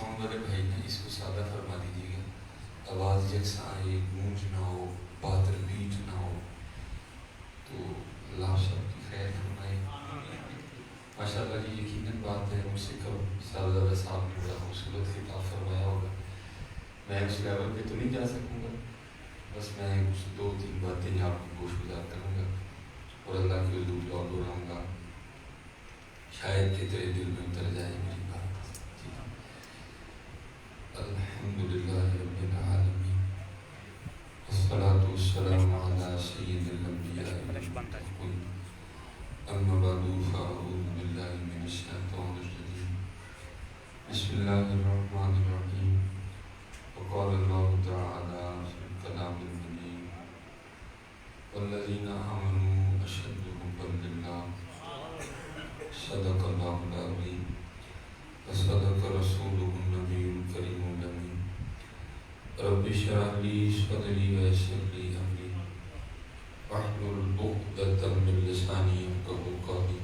Sound والے بھائی نے اس کو سادہ فرما دیجیے گا، آواز یکساں آئے، گونج نہ ہو، بات ریپیٹ نہ ہو، تو اللہ سب کی خیر فرمائے۔ ماشاء اللہ جی، یقیناً بات ہے، مجھ سے کب سالزادہ صاحب نے بڑا خوبصورت خطاب فرمایا ہوگا۔ میں اس لیول پہ تو نہیں جا سکوں گا، بس میں کچھ 2-3 باتیں آپ کو گوش گزار کروں گا اور اللہ کے حضور دعا دہراؤں گا، شاید کہ تیرے دل میں اتر جائے میری بات۔ الحمدللہ رب العالمین، والصلاة والسلام علی سید الانبیاء والمرسلین، اما بعد فاعوذ باللہ من الشیطان الرجیم، بسم اللہ الرحمن الرحیم، وقال اللہ تعالی فی الکلام المجید، والذین آمنوا اشد حبا للہ، صدق اللہ العظیم، وصدق رسولہ النبی الکریم الامین۔ رب اشرح لی صدری ویسر لی امری واحلل عقدۃ من لسانی یفقہوا قولی۔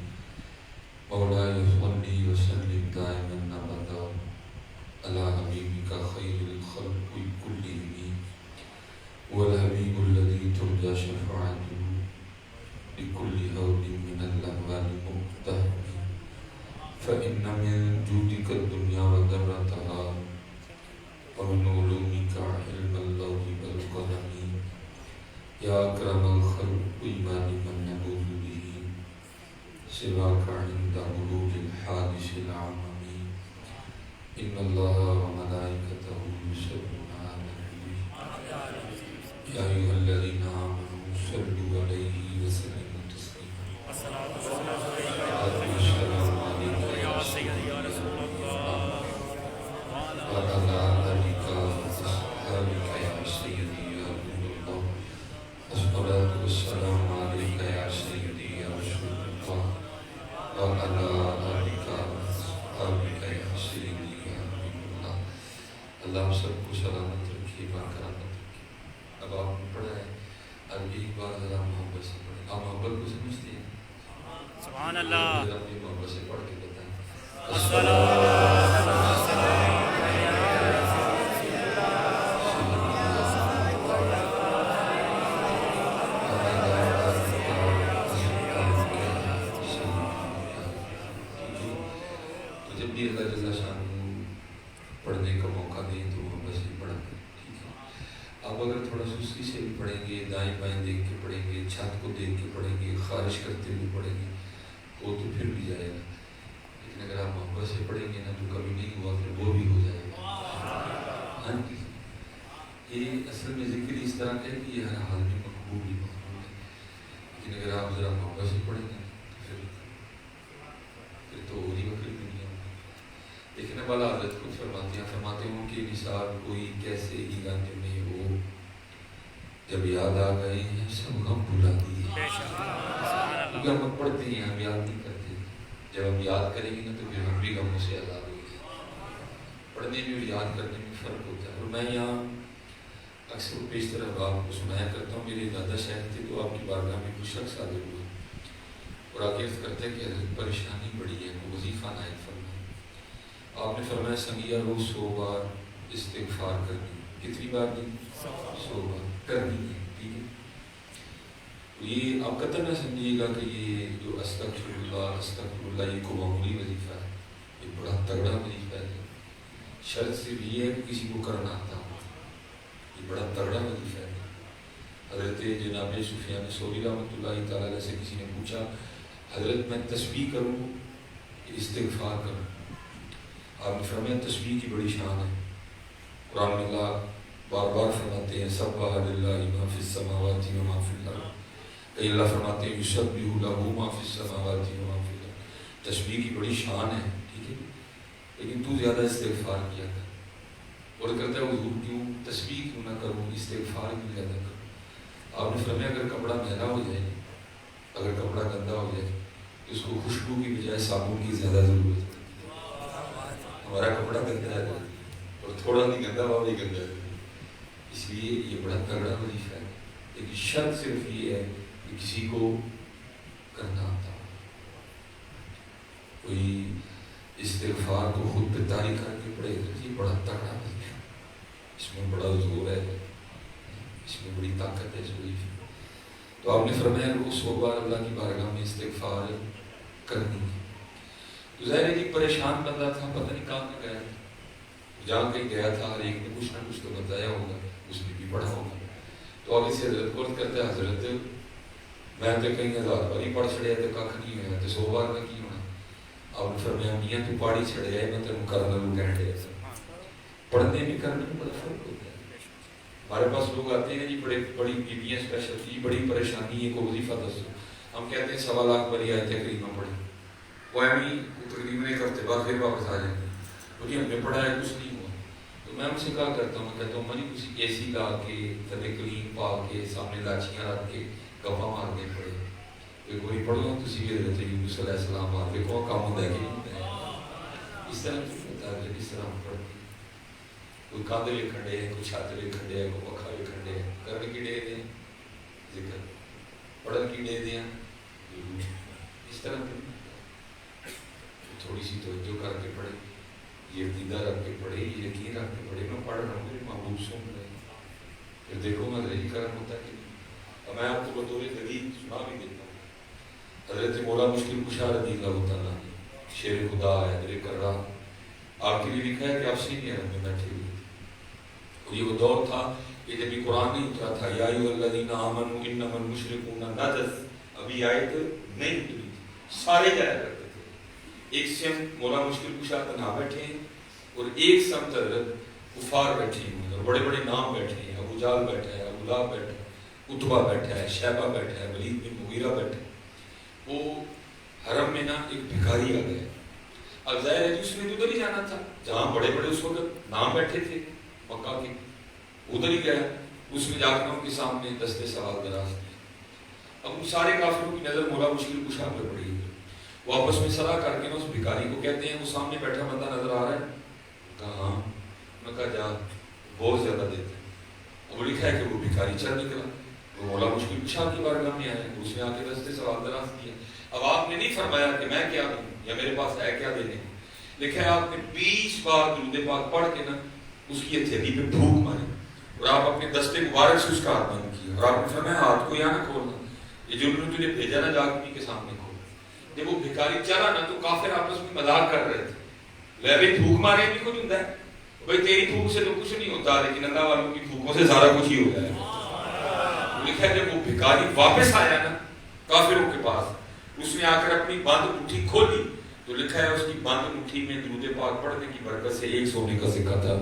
مولاي صلی وسلم دائما ابدا علی حبیبک خیر الخلق کلہم، والحبیب الذی ترجی شفاعتہ بکل ہول من الاحوال مقتحم، فإن من جودك الدنيا وذرتها، ومن علومك علم اللوح والقلم، يا أكرم الخلق إيمان من نعوذ به سواك عند بلوغ الحادث العمم، إن الله وملائكته يصلون على النبي يا أيها الذين آمنوا صلوا عليه وسلموا تسليما، السلام عليك يا سيدي يا رسول الله، وعلى آلك وأصحابك يا سيدي يا نور الله، الصلاة والسلام عليك يا سيدي يا رسول الله، وعلى آلك وأصحابك يا سيدي يا نور الله۔ اللہ سب کو سلامت رکھے، باکرامت رکھے۔ اب آپ نے پڑھا ہے، اب ایک بار ذرا محبت سے پڑھیں۔ آپ محبت کو سمجھتے ہیں؟ سبحان اللہ، اپنی محبت سے پڑھ کے بتائیں۔ تو جب بھی اللہ جل شانہ پڑھنے کا موقع دیں تو محبت سے پڑھا کریں، ٹھیک ہے؟ آپ اگر تھوڑا سستی سے بھی پڑھیں گے، دائیں بائیں دیکھ کے پڑھیں گے، چھت کو دیکھ کے پڑھیں گے، خارش کرتے ہوئے پڑھیں گے، وہ تو پھر بھی جائے گا، لیکن اگر آپ محبت سے پڑھیں گے نا تو کبھی نہیں ہوا پھر وہ بھی ہو جائے گا۔ ہاں جی، یہ اصل میں ذکر اس طرح ہے کہ یہ ہر حال میں مقبول ہی مقبول ہے، لیکن اگر آپ ذرا محبت سے پڑھیں گے تو پھر تو اور ہی وقت دنیا میں۔ لیکن اب اعلیٰ حضرت خود فرماتے ہوں کہ نثار کوئی کیسے ہی گنج میں ہو، جب یاد آ گئے ہیں سب غم بھلا دیے۔ کیونکہ ہم پڑھتے ہیں، ہم یاد نہیں کرتے، جب ہم یاد کریں گے نا تو پھر ہم بھی غموں سے آزاد ہو گئے۔ پڑھنے میں اور یاد کرنے میں فرق ہوتا ہے۔ اور میں یہاں اکثر پیش طرح آپ کو سنایا کرتا ہوں، میرے دادا شاید تھے تو آپ کی بارگاہ میں کچھ شخص حاضر ہوا اور آگے عرض کرتا ہے کہ حضرت پریشانی بڑی ہے، وہ وظیفہ نائب فرمائے۔ آپ نے فرمایا سنگیا روز 100 بار استغفار کرنی۔ کتنی بار نہیں؟ 100 بار کرنی ہے، ٹھیک ہے؟ یہ آپ قطع نہ سمجھیے گا کہ یہ جو استغفر اللہ یہ کو معمولی وظیفہ ہے، یہ بڑا تگڑا وظیفہ ہے۔ شرط صرف یہ ہے کہ کسی کو کرنا آتا ہو، یہ بڑا تگڑا وظیفہ ہے۔ حضرت جناب سفیان ثوری رحمۃ اللہ تعالیٰ علیہ سے کسی نے پوچھا حضرت میں تسبیح کروں کہ استغفار کروں؟ آپ نے فرمایا تسبیح کی بڑی شان ہے۔ قرآن میں اللہ بار بار فرماتے ہیں سبح للہ ما فی السماوات و ما فی الارض، کہیں اللہ فرماتے ہیں یسبح لہ ما فی السماوات و ما فی الارض۔ تسبیح کی بڑی شان ہے، ٹھیک ہے، لیکن تو زیادہ استغفار کیا کر۔ اور کرتا ہے حضور کیوں تسبیح کیوں نہ کروں، استغفار کیوں زیادہ کروں؟ آپ نے فرمایا اگر کپڑا میلا ہو جائے، اگر کپڑا گندا ہو جائے تو اس کو خوشبو کی بجائے صابن کی زیادہ ضرورت ہے۔ ہمارا کپڑا گندا ہے اور تھوڑا نہیں گندا ہوا بھی گندا ہے، اس لیے یہ بڑا تگڑا وظیفہ ہے۔ لیکن شرط صرف یہ ہے کہ کسی کو کرنا آتا ہو۔ کوئی استغفار کو خود پہ طاری کر کے پڑھے تو یہ بڑا تگڑا ہے، اس میں بڑا زور ہے، اس میں بڑی طاقت ہے ضعیف۔ تو آپ نے فرمایا کہ 100 بار اللہ کی بارگاہ میں استغفار کرنی ہے۔ تو ظاہر ہے کہ پریشان بندہ تھا، پتہ نہیں کہاں پہ گیا، جہاں کہیں گیا تھا ہر ایک نے کچھ نہ کچھ تو بتایا ہوگا، اس نے بھی پڑھا ہوگا۔ تو اب اسے حضرت کو کرتا ہے، حضرت میں تو کہیں 1000 بار ہی پڑھ چھڑیا تو کھ نہیں ہوا، تو 100 بار کا کی ہونا۔ آپ نے فرمایا میاں تو پاڑی چھڑیا ہے، میں تینوں کرنا لوں کہہ رہا، پڑھنے میں کرنے میں بڑا فرق ہوتا ہے۔ ہمارے پاس لوگ آتے ہیں جی بڑی بیویاں اسپیشل کی بڑی پریشانی ہے، کو وظیفہ دسو، ہم کہتے ہیں 1.25 لاکھ باری آیت کریمہ پڑھی، وہ ایویں تقریباً ایک ہفتے بعد پھر واپس آ جاتے ہیں، بولے ہم نے پڑھا ہے کچھ نہیں ہوا۔ تو میں ان سے کہا کرتا ہوں، کہتا ہوں مانی کسی اے سی لا کے تھلے کلیم پا کے سامنے لاچیاں رکھ کے گپا مار کے پڑھے، ایک باری پڑھو تسی بھی حضرت یونس علیہ السلام مار کے کون کام ہوتا ہے کہ نہیں ہوتا ہے، اس طرح کیوں ہوتا ہے کہ اس طرح ہم پڑھتے ہیں، کوئی کاندھ بھی کھڑے ہیں، کوئی چھت بھی کھڑے ہیں، کوئی پکھا بھی کھڑے ہیں، کرنے کی ڈے دیں ذکر، پڑھن کی ڈے دیں اس طرح تھوڑی سی توجہ کر کے پڑھے، یہ عقیدہ رکھ کے پڑھے، یہ یقین رکھ کے پڑھے میں پڑھ رہا ہوں میرے محبوب سن رہے ہیں، پھر دیکھو میں رہی کرم ہوتا ہے کہ نہیں۔ اور میں آپ کو بطور دلیل سنا بھی دیتا ہوں، حضرت مولا مشکل کشا رضی اللہ تعالیٰ شیر خدا ہے میرے کر رہا، آپ کے لیے لکھا ہے کہ آپ سے نہیں میں بیٹھے ہوئے تھے، اور یہ وہ دور تھا کہ جب یہ قرآن نہیں اترا تھا، یا ایھا الذین آمنوا انما المشرکون نجس، ابھی آیت نہیں اتری تھی، سارے جایا کرتے تھے، ایک سمت مولا مشکل کشا تنہا بیٹھے ہیں اور ایک سمت حضرت کفار بیٹھے ہیں اور بڑے بڑے نام بیٹھے ہیں، ابو جہل بیٹھا ہے، ابو لہب بیٹھا ہے، عتبہ بیٹھا ہے، شیبہ بیٹھا ہے، ولید بن مغیرہ بیٹھا ہے۔ وہ حرم میں نا ایک بھکاری آ گیا، اب ظاہر ہے اس نے ادھر ہی جانا تھا جہاں بڑے بڑے اس وقت نام بیٹھے تھے مکہ کے، ادھر ہی گیا، اس میں جا کر ان کے سامنے دستے سوال دراز کیے۔ اب ان سارے کافروں کی نظر مولا مشکل کشا پہ پڑی ہے، وہ آپس میں صلاح کر کے نا اس بھکاری کو کہتے ہیں وہ سامنے بیٹھا بندہ نظر آ رہا ہے، کہا ہاں، میں کہا جا بہت زیادہ دیتے ہیں، اب لکھا ہے کہ وہ بھکاری چل نکلا، وہ مولا مشکل کشا کی بارگاہ میں آیا، اس نے آ کے دستے سوال دراز کیا۔ اب آپ نے نہیں فرمایا کہ میں کیا دوں یا میرے پاس ہے کیا دینے، لکھا ہے آپ نے 20 بار درود پاک پڑھ کے نا اس کی ہتھیلی پہ پھونک ماری اور آپ اپنے دستے مبارک سے اس کا ہاتھ بند کیا، اور آپ نے فرمایا ہاتھ کو یہاں نہ کھولنا، یہ جو انہوں نے تجھے بھیجا نا جا کے سامنے کھول۔ جب وہ بھکاری چلا نا تو کافر آپس میں مذاق کر رہے تھے، لے بھائی تھوک مارے بھی کچھ ہوتا ہے، بھائی تیری تھوک سے تو کچھ نہیں ہوتا لیکن اللہ والوں کی تھوکوں سے سارا کچھ ہی ہو جائے گا۔ لکھا ہے جب وہ بھکاری واپس آیا نا کافروں کے پاس، اس نے آ کر اپنی بند مٹھی کھولی تو لکھا ہے اس کی بند مٹھی میں درود پاک پڑھنے کی برکت سے 1 سونے کا سکہ تھا۔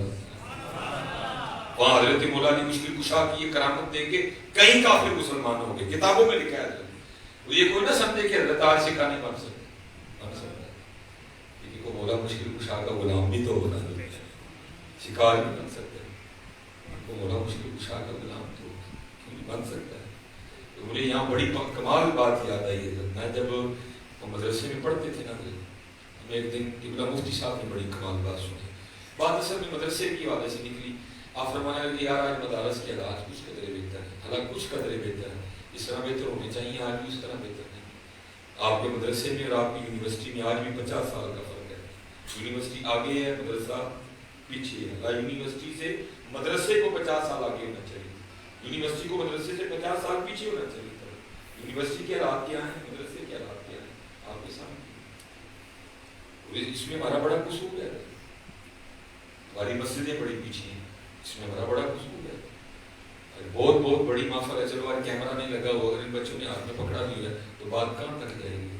وہاں حضرت مولا علی مشکل کشا کی یہ کرامت دیکھ کے کئی کافر مسلمان ہو گئے، کتابوں میں لکھا ہے۔ یہ کوئی نہ سمجھے کہ حضرت آج سکہ نہیں بن سکتا ہے، کیونکہ کو مولا مشکل کشا کا غلام بھی تو ہونا ہے، شکار بھی بن سکتا ہے، کو مولا مشکل کشا کا غلام تو کیوں نہیں بن سکتا ہے۔ تو مجھے یہاں بڑی کمال بات یاد آئی ہے، میں جب مدرسے میں پڑھتے تھے نا، ہمیں ایک دن قبلہ مفتی صاحب نے بڑی کمال بات سنی، بات اصل میں مدرسے کی حوالے سے نکلی۔ آپ فرمایا کہ یار آج مدارس کے علاج کچھ قدرے بہتر ہے، حالانکہ کچھ قدرے بہتر ہے، اس طرح بہتر ہونے چاہیے، آج بھی اس طرح بہتر نہیں۔ آپ کے مدرسے میں اور آپ کی یونیورسٹی میں آج بھی 50 سال کا فرق ہے، یونیورسٹی آگے ہے، مدرسہ پیچھے ہے۔ اللہ یونیورسٹی سے مدرسے کو 50 سال آگے ہونا چاہیے، یونیورسٹی کو مدرسے سے 50 سال پیچھے ہونا چاہیے۔ یونیورسٹی کے حالات کیا ہیں، مدرسے کے حالات کیا ہیں آپ کے سامنے، اس میں ہمارا بڑا قصور ہے، ہماری مسجدیں بڑی پیچھے ہیں، اس میں ہمارا بڑا قصور ہے۔ بہت بہت بڑی محفل ہے، چلو آج کیمرہ نہیں لگا ہوا، اگر ان بچوں نے ہاتھ میں پکڑا دیا تو بات کہاں تک جائے گی۔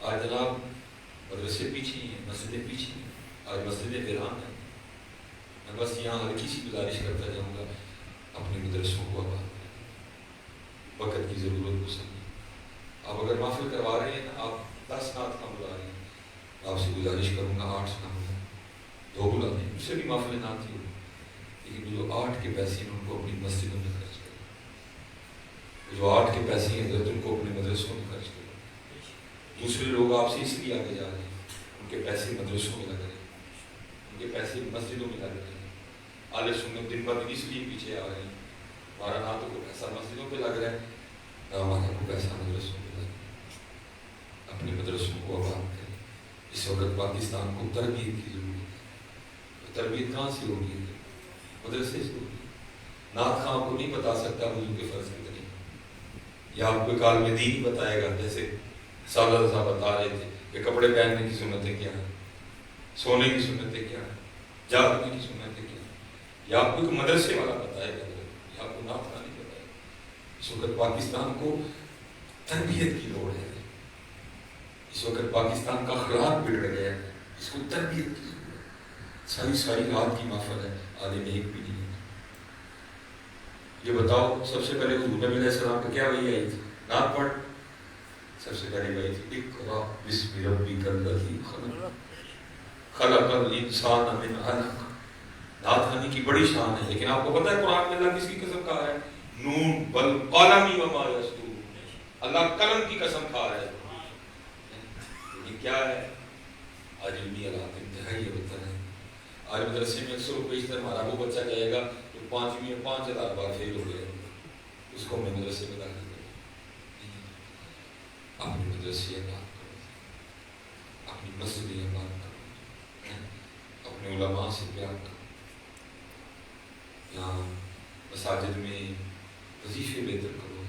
آج جناب مدرسے پیچھے ہیں، مسجدیں پیچھے ہیں، آج مسجدیں ویران ہیں۔ میں بس یہاں ہلکی سی گزارش کرتا جاؤں گا، اپنے مدرسوں کو آباد کریں، وقت کی ضرورت کو سمجھیں۔ آپ اگر محفل کروا رہے ہیں، آپ 10 نعت کا بلا رہے ہیں، آپ سے گزارش کروں گا 8 نعت 2 بلا دیں، اس سے بھی محفل نعت ہی ہو، لیکن جو 8 کے پیسے ہیں ان کو اپنی مسجدوں میں خرچ کریں، جو 8 کے پیسے ہیں حضرت ان کو اپنے مدرسوں میں خرچ کریں۔ دوسرے لوگ آپ سے اس لیے آگے جا رہے ہیں، ان کے پیسے مدرسوں میں لگ رہے ہیں، ان کے پیسے مسجدوں میں لگ رہے ہیں۔ اہل سنت دن بہ دن اس لیے پیچھے آ رہے ہیں، ہمارا نہ تو کوئی پیسہ مسجدوں پہ لگ رہا ہے، نہ ہمارا کوئی پیسہ مدرسوں پہ لگ رہا ہے۔ اپنے مدرسوں کو آباد کریں، اس وقت پاکستان کو تربیت کی ضرورت ہے. تربیت کہاں سے ہوگی؟ مدرسے سے ہوگی. نعت خواں کو نہیں بتا سکتا وضو کے فرض کتنے، یا آپ کو کال میں دین بتائے گا. جیسے سالہ صاحب بتا رہے تھے کہ کپڑے پہننے کی سنتیں کیا ہیں، سونے کی سنتیں کیا ہیں، جاگنے کی سنتیں کیا ہیں، یا آپ کو ایک مدرسے والا بتائے گا، یا آپ کو نعت خواں نہیں بتائے گا. اس وقت پاکستان کو تربیت کی لوڑ ہے. اس وقت پاکستان کا اخلاق بگڑ گیا ہے، اس کو تربیت کی ضرورت ہے. ساری رات کی محفل ہے، آدھے میں ایک بھی نہیں ہے. یہ بتاؤ سب سے پہلے حضور نبی علیہ السلام کو کیا وحی آئی تھی؟ نعت پڑھ. سب سے پہلے وحی تھی اقرأ بسم ربک الذی خلق خلق الانسان من علق. نعت خوانی کی بڑی شان ہے، لیکن آپ کو پتہ ہے قرآن میں اللہ کس کی قسم کھا رہا ہے؟ نون والقلم وما یسطرون. اللہ قلم کی قسم کھا رہا ہے. یہ کیا ہے؟ آج علمی حالات انتہائی بہتر ہے. آج مدرسے میں اکثر و بیشتر ہمارا وہ بچہ جائے گا جو 5ویں میں 5000 بار فیل ہو گیا، اس کو ہمیں مدرسے میں داخل کریں. اپنی مدرسے بات کرو، اپنی مسجد بات کرو، اپنے علماء سے پیار کرو. یہاں مساجد میں وظیفے بہتر کرو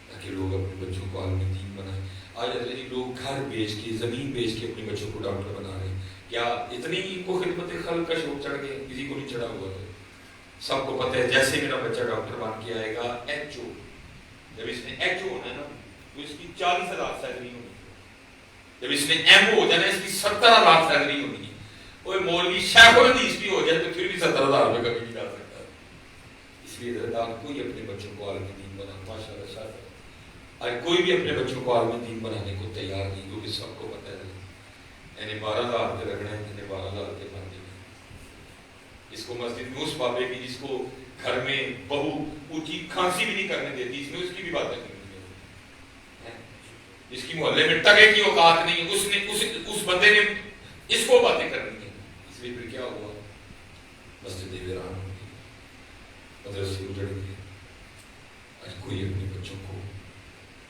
تاکہ لوگ اپنے بچوں کو عالم دین بنائیں. آج لوگ گھر بیچ کے، زمین بیچ کے اپنے بچوں کو ڈاکٹر بنا رہے ہیں. کیا اتنی ان کو خدمت خلق کا شوق چڑھ گیا؟ کسی کو نہیں چڑھا ہوا ہے. سب کو پتہ ہے جیسے میرا بچہ ڈاکٹر بن کے آئے گا، ایچ او، جب اس نے ایچ او ہونا ہے نا تو اس کی 40,000 سیلری ہونی ہے. جب اس نے ایم او ہو جانا ہے اس کی 17,00,000 سیلری ہونی ہے. کوئی مولوی شیخ الحدیث بھی ہو جائے تو پھر بھی 17,000 روپے کبھی نہیں ڈال سکتا. اس لیے ذرا کوئی اپنے بچوں کو عالم دین بنا. ماشاء اللہ شاید آج کوئی بھی اپنے بچوں کو عالم دین بنانے کو تیار نہیں، کیونکہ سب کو پتہ ہے یعنی 12,000 پہ لگنا ہے، یعنی 12,000 پہ بن دینا. اس کو مسجد میں اس بابے کی جس کو گھر میں بہو اونچی کھانسی بھی نہیں کرنے دیتی، اس نے اس کی بھی باتیں کرنی ہے. جس کی محلے میں ٹگے کی اوقات نہیں، اس بندے نے اس کو باتیں کرنی ہے. اس لیے پھر کیا ہوا؟ مسجد ویران ہو گئی، مدرسے اجڑ گئے. آج کوئی اپنے بچوں کو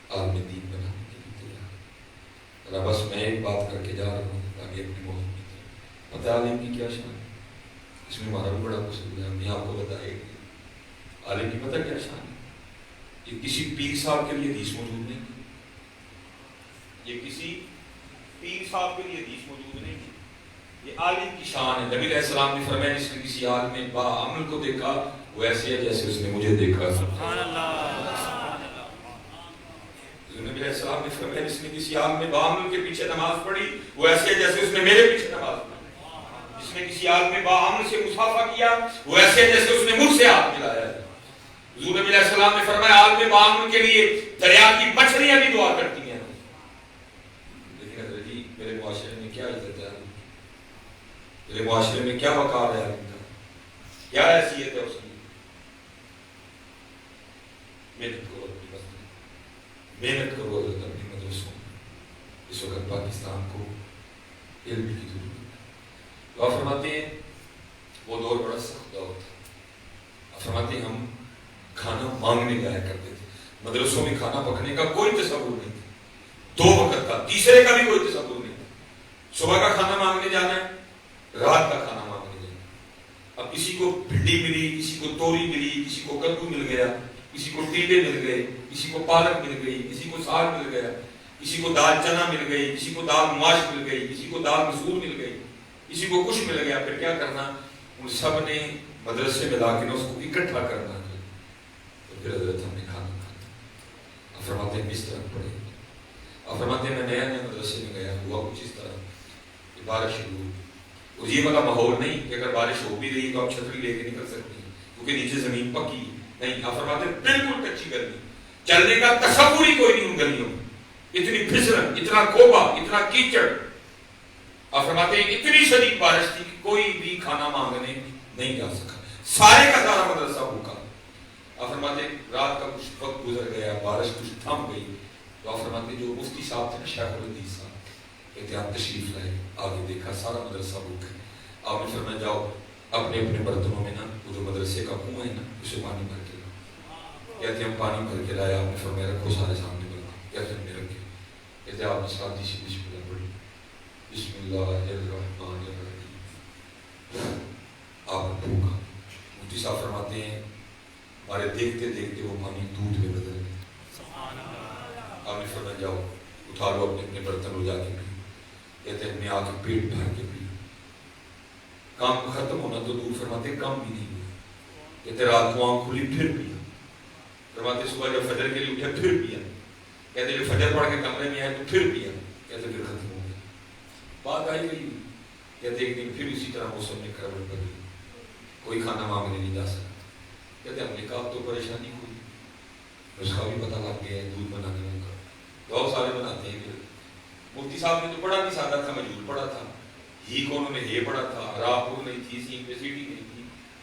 عالم دین بنانے کے لیے تیار. بس میں ایک بات کر کے جا رہا ہوں تاکہ اپنی موت میں پتہ عالم کی کیا شان ہے. اس میں ہمارا بھی بڑا قصور ہے، ہم نے آپ کو بتائے گی. عالم کی پتہ کیا شان ہے؟ یہ کسی پیر صاحب کے لیے حدیث موجود نہیں، یہ کسی پیر صاحب کے لیے حدیث موجود نہیں. یہ عالم کی شان ہے. نبی علیہ السلام نے فرمایا جس نے کسی عالم باعمل کو دیکھا وہ ایسے ہے جیسے اس نے مجھے دیکھا. سبحان اللہ. نبی علیہ السلام نے فرمایا جس نے کسی عالم باعمل کے پیچھے نماز پڑھی وہ ایسے ہے جیسے اس نے میرے پیچھے نماز پڑھی. جس نے کسی عالم باعمل سے مصافحہ کیا وہ ایسے ہے جیسے اس نے مجھ سے ہاتھ ملایا ہے. حضور نبی علیہ السلام نے فرمایا عالم باعمل کے لیے دریا کی مچھلیاں بھی دعا کرتی ہیں. لیکن حضرت جی میرے معاشرے میں کیا عزت ہے، میرے معاشرے میں کیا وقار ہے عالم کا، کیا حیثیت ہے اس کی؟ محنت کرو اپنی مسجد، محنت کرو اپنی مدرسوں. اس وقت پاکستان کو علم کی ضرورت ہے. آپ فرماتے ہیں وہ دور بڑا سخت دور تھا. آپ فرماتے ہیں ہم کھانا مانگنے جایا کرتے تھے. مدرسوں میں کھانا پکنے کا کوئی تصور نہیں تھا، 2 وقت کا، تیسرے کا بھی کوئی تصور نہیں تھا. صبح کا کھانا مانگنے جانا ہے، رات کا کھانا مانگنے جانا. اب کسی کو بھنڈی ملی، کسی کو توری ملی، کسی کو کدو مل گیا، کسی کو ٹیڈے مل گئے، کسی کو پالک مل گئی، کسی کو ساگ مل گیا، کسی کو دال چنا مل گئی، کسی کو دال ماش مل گئی، کسی کو دال مسور مل گئی، کسی کو کچھ مل گیا. پھر کیا کرنا؟ ان سب نے مدرسے میں لا کے اس کو اکٹھا کرنا ہے. تو پھر حضرت ہم نے کھانا کھانا. فرماتے ہیں بستر پڑے. فرماتے ہیں میں نیا مدرسے میں گیا، ہوا کچھ اس طرح کہ بارش شروع ہوئی. اور یہ والا ماحول نہیں کہ اگر بارش ہو بھی رہی تو آپ چھتری لے کے نکل سکتے ہیں کیونکہ نیچے زمین پکی نہیں. آپ فرماتے ہیں بالکل کچی گلی، چلنے کا تصور ہی کوئی نہیں ان گلیوں میں. اتنی پھسلن، اتنا کوبا، اتنا کیچڑ. آپ فرماتے ہیں اتنی شدید بارش تھی کہ کوئی بھی کھانا مانگنے نہیں جا سکا. سارے کا سارا مدرسہ بھوکا. آپ فرماتے ہیں رات کا کچھ وقت گزر گیا، بارش کچھ تھم گئی. تو آپ فرماتے ہیں جو مفتی صاحب تھے شیخ الحدیث صاحب کہتے ہیں آپ تشریف لائے. آگے دیکھا سارا مدرسہ بھوکا. آپ نے فرمایا جاؤ اپنے اپنے برتنوں میں نا وہ جو مدرسے کا کنواں ہے نا اسے پانی بھر کے لاؤ. کہتے ہیں ہم پانی بھر کے لائے. آپ نے فرمایا رکھو سارے سامنے برتن. کہتے ہیں ہم نے رکھے. کہتے ہیں آپ نے ساتھ سی بسم اللہ پڑھی. بسم اللہ الرحمن الرحیم. آپ نے پھونکا. مفتی صاحب فرماتے ہیں ہمارے دیکھتے دیکھتے وہ پانی دودھ میں بدل گیا. آپ نے فرمایا جاؤ اٹھا لو اپنے اپنے برتن ہو جا کے پی. کہتے ہیں میں آ کے پیٹ بھر کے پی. کام ختم ہونا تو دور. فرماتے کم بھی نہیں ہوا. کہتے رات کو آنکھ کھلی پھر پیا. فرماتے صبح جب فجر کے لیے اٹھے پھر پیا. کہتے جب فجر پڑھ کے کمرے میں آئے تو پھر پیا. کہتے پھر ختم ہو گیا. بات آئی گئی. کہتے ایک دن پھر اسی طرح موسم نے کروٹ بدلی. کوئی کھانا مانگنے نہیں جا سکتا. کہتے ہم نے کہا اب تو پریشانی ہوئی. نسخہ بھی پتہ لگ گیا ہے دودھ بنانے کا. بہت سارے بناتے ہیں. پھر مفتی صاحب نے تو پڑھا نہیں سادہ تھا, مجبور پڑھا تھا. ہی کو انہوں نے یہ پڑھا تھا. را پور نہیں تھی, سین پہ سیٹی نہیں تھی.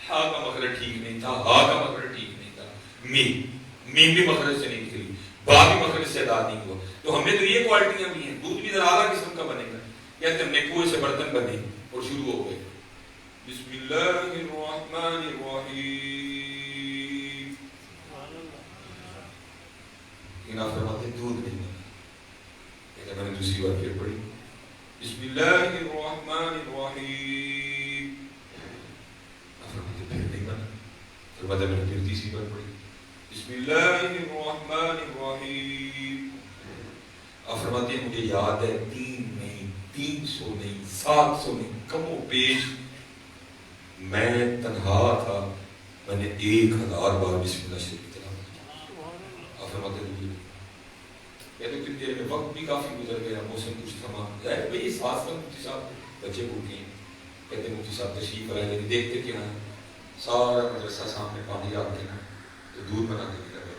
ہا کا مخرج ٹھیک نہیں تھا. ہا کا مخرج ٹھیک نہیں تھا. میم بھی مخرج سے نہیں نکلی. با بھی مخرج سے ادا نہیں ہوا. تو ہم نے تو یہ کوالٹیاں بھی ہیں. دودھ بھی ذرا اعلیٰ قسم کا بنے گا. کہتے ہم نے کنویں سے برتن بنے اور شروع ہو گئے. بسم اللہ الرحمن الرحیم. لیکن آپ فرماتے دودھ نہیں بنا. کہتے میں نے دوسری بار پھر پڑھی. بسم اللہ الرحمن الرحیم. آپ فرماتے پھر نہیں بنا. فرماتے میں نے پھر تیسری بار پڑھی. بسم اللہ الرحمن الرحیم. آپ فرماتے ہیں مجھے یاد ہے 3 نہیں 300 نہیں 700 نہیں کم و بیش میں تنہا تھا. میں نے 1000 بار بسم اللہ شریف تلاوت کی. آپ فرماتے ہیں کہتے کتنی دیر میں وقت بھی کافی گزر گیا. موسم کچھ تھما ہے بھائی. ساتھ مفتی صاحب بچے بھوکے ہیں. کہتے مفتی صاحب تشریف لائے لیکن دیکھتے کیا ہے سارا مدرسہ سامنے پانی آ کے نا تو دودھ بنا کے لگا.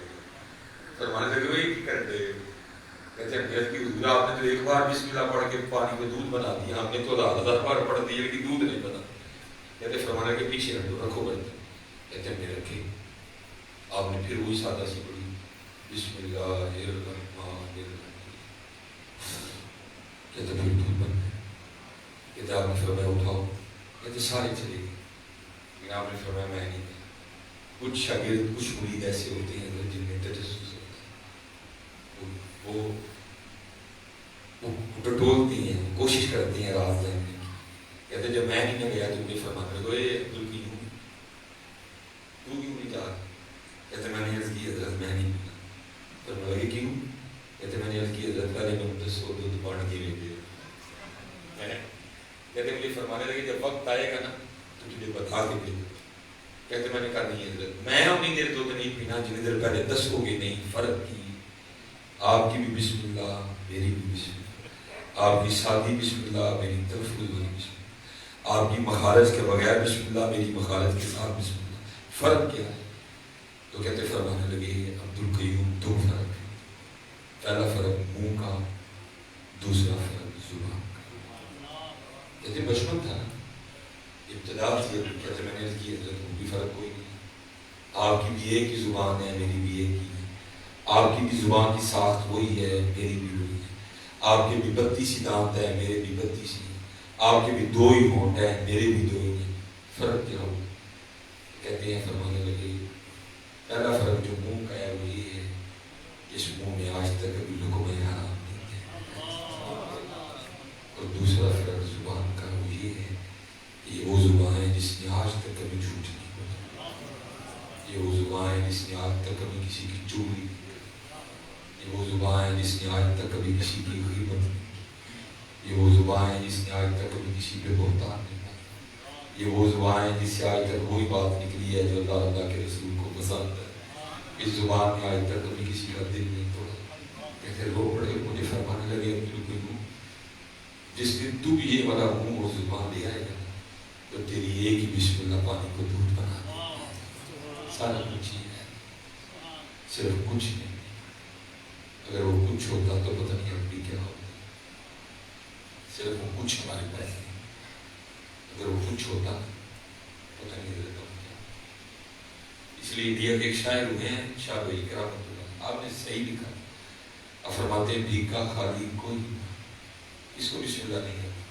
فرمانے لگے وہی کی کر دے. کہتے ہیں کہ حضور آپ نے تو ایک بار بسم اللہ پڑھ کے پانی کو دودھ بنا دیا. ہم نے تو 1000 بار پڑھ دیا لیکن دودھ نہیں بنا. کہتے فرمانے کے پیچھے رکھو برتن. کہتے ہیں رکھے. آپ نے پھر وہی سادہ سی پڑھی بسم اللہ الرحمن الرحیم. کہتے پھر دودھ بن گئے. کہتے آپ نے فرمایا اٹھاؤ. کہتے سارے چلے گئے لیکن آپ نے فرمایا میں نہیں. کچھ شاگرد کچھ مرید ایسے ہوتے ہیں جن میں تجسس ہوتا ہے. وہ ٹٹولتے ہیں, کوشش کرتے ہیں راز جاننے کی. کہتے جب میں نہیں گیا تو مجھے فرمانے لگے اے عبدال کیوں تو کیوں نہیں جا. کہتے میں نے عرض کی حضرت میں نہیں ملا. فرمانے لگے کیوں. کہتے میں نے عرض کی حضرت پہلے میں 10 دودھ پڑھ کے لے. کہتے مجھے فرمانے لگے جب وقت آئے گا نا تو تجھے بتا کے بھیجوں. کہتے میں نے کہا نہیں حضرت میں اپنی دیر دودھ نہیں پینا جتنی دیر پہلے 10 ہو گئے نہیں. فرق کی آپ کی بھی بسم اللہ میری بھی بسم اللہ. آپ کی سادی بسم اللہ میری تلفظ والی بسم اللہ. آپ کی مخارج کے بغیر بسم اللہ میری مخارج کے ساتھ بسم اللہ. فرق کیا ہے. تو کہتے فرمانے لگے عبدالقیوم 2 فرق ہے. پہلا فرق منہ کا, دوسرا فرق زبان کا. کہتے بچپن تھا ابتدا تھی. کہتے میں نے کی حضرت وہ بھی فرق کوئی نہیں. آپ کی بھی ایک ہی زبان ہے میری بھی ایک ہی ہے. آپ کی بھی زبان کی ساخت وہی ہے میری بھی وہی ہے. آپ کے بھی 32 دانت ہے میرے بھی 32 ہیں. آپ کے بھی 2 ہی ہونٹ ہیں میرے بھی 2 ہی ہیں. فرق کیا ہو. کہتے ہیں فرمانے لگے پہلا فرق جو منہ کا ہے وہ یہ ہے اس منہ میں آج تک کبھی لقمہ حرام نہیں ہے. اور دوسرا فرق زبان کا وہ یہ ہے یہ وہ زبان ہے جس نے آج تک کبھی جھوٹ نہیں بولا. یہ وہ زبان ہے جس نے آج تک کبھی کسی کی چوری نہیں. یہ وہ زبان ہے جس نے آج تک کبھی کسی کی غیبت نہیں. یہ وہ زبان ہے جس نے آج تک کبھی کسی پہ بہتان نہیں. یہ وہ زبان ہے جس سے آج تک وہی بات نکلی ہے جو اللہ کے رسول کو پسند ہے. اس زبان میں آج تک کبھی کسی کا دل نہیں توڑا. کہتے رو پڑے مجھے فرمانے لگے جس دن تو بھی یہ والا منہ اور زبان لے آئے گا تو تیری ایک ہی بسم اللہ پانی کو دودھ بنا دے. سارا کچھ ہی ہے صرف کچھ نہیں. اگر وہ کچھ ہوتا تو پتہ نہیں اب بھی کیا ہوتا. صرف وہ کچھ ہمارے پاس نہیں. اگر وہ کچھ ہوتا پتہ نہیں رہتا کیا. اس لیے انڈیا کے ایک شاعر ہوئے ہیں شاہ ولی کرامۃ اللہ. آپ نے صحیح لکھا. آپ فرماتے ہیں بھیکا خالی کوئی اس کو بسم اللہ نہیں آتا,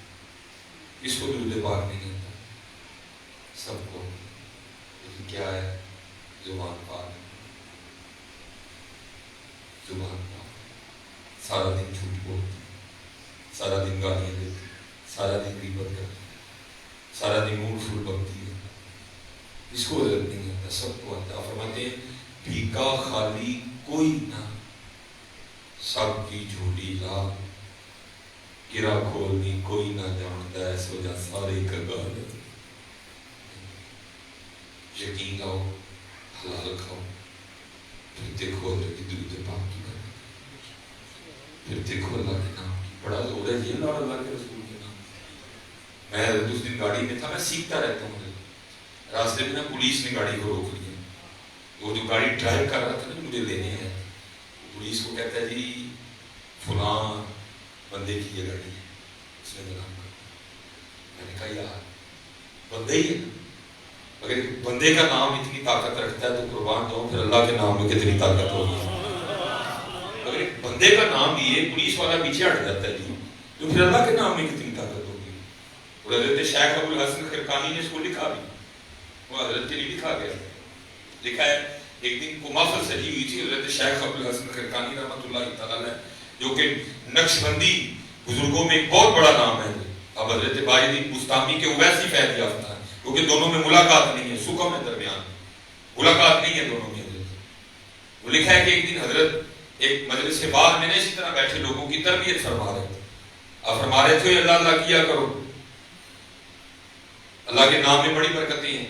اس کو درود پاک نہیں آتا. سب کو لیکن کیا ہے زبان پاک. زبان پاک. سارا دن جھوٹ بولتی, سارا دن گالیاں دیتی, سارا دن غیبت کرتا ہے، سارا دن منہ پھول بکتی ہے، اس کو حضرت نہیں آتا، سب کو آتا. فرماتے ہیں بھیکا خالی کوئی نہ، سب کی جھولی لا، گرا کھولنی کوئی نہ جانتا ہے، سو جا سارے کا گال. یقین لاؤ، حلال کھاؤ، پھر دیکھو اللہ کی درود پاک کی برکت، پھر دیکھو اللہ کے نام کی. بڑا زور ہے جی اللہ اور اللہ کے رسول کے نام. میں اس دن گاڑی میں تھا، میں سیکھتا رہتا ہوں، راستے میں نا پولیس نے گاڑی کو روک لیا. وہ جو گاڑی ڈرائیو کر رہا تھا نا مجھے لینے ہیں، پولیس کو کہتا ہے جی فلاں بندے کی یہ گاڑی ہے، اس نے نام کر. میں نے کہا یار بندے ہی ہے نا، اگر بندے کا نام اتنی طاقت رکھتا ہے تو قربان جاؤں پھر اللہ کے نام میں کتنی طاقت ہوگی. اگر بندے کا نام لیے پولیس والا پیچھے ہٹ جاتا ہے جی، تو پھر اللہ کے نام میں کتنی طاقت ہوگی. اور حضرت شیخ ابو الحسن خرقانی نے اس کو لکھا بھی، وہ حضرت کے لیے لکھا گیا. لکھا ہے ایک دن کو محفل سجی ہوئی تھی، حضرت شیخ ابو الحسن خرقانی رحمۃ اللہ تعالیٰ علیہ، جو کہ نقشبندی بزرگوں میں ایک بہت بڑا نام ہے. اب حضرت باجدین بستامی کے اویسی فیض یافتہ ہے، کیونکہ دونوں میں ملاقات نہیں ہے، سکم ہے درمیان، ملاقات نہیں ہے دونوں میں. وہ لکھا ہے کہ ایک دن حضرت ایک مجلس کے بعد میں نے اسی طرح بیٹھے لوگوں کی تربیت فرما رہے تھے. اب فرما رہے تھے اللہ اللہ کیا کرو، اللہ کے نام میں بڑی برکتیں ہیں،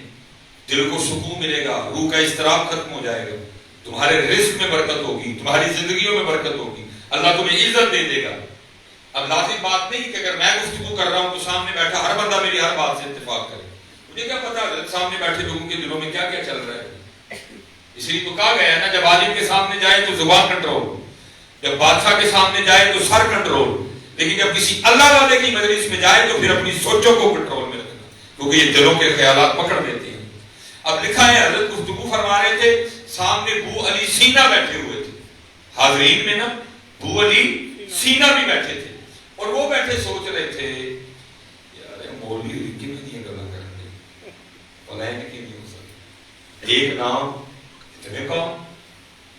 دل کو سکون ملے گا، روح کا اضطراب ختم ہو جائے گا، تمہارے رزق میں برکت ہوگی، تمہاری زندگیوں میں برکت ہوگی، اللہ تمہیں عزت دے دے گا. اب لازم بات نہیں کہ اگر میں گفتگو کر رہا ہوں تو سامنے بیٹھا ہر بندہ میری ہر بات سے اتفاق کرے. مجھے کیا پتا سامنے بیٹھے لوگوں کے دلوں میں کیا کیا چل رہا ہے. اس لیے تو کہا گیا ہے نا، جب عالم کے سامنے جائے تو زبان کنٹرول، جب بادشاہ کے سامنے جائے تو سر کنٹرول، لیکن جب کسی اللہ والے کی مجلس میں جائے تو پھر اپنی سوچوں کو کنٹرول میں رکھنا، کیونکہ یہ دلوں کے خیالات پکڑ لیتے ہیں. اب لکھا ہے حضرت گفتگو فرما رہے تھے، سامنے بو علی سینا بیٹھے ہوئے تھے، حاضرین میں نا بو علی سینا بھی بیٹھے تھے، اور وہ بیٹھے سوچ رہے تھے یار مولوی کی نہیں گلا کرنے پلائن کی نہیں ہو سکتا، ایک نام اتنے کام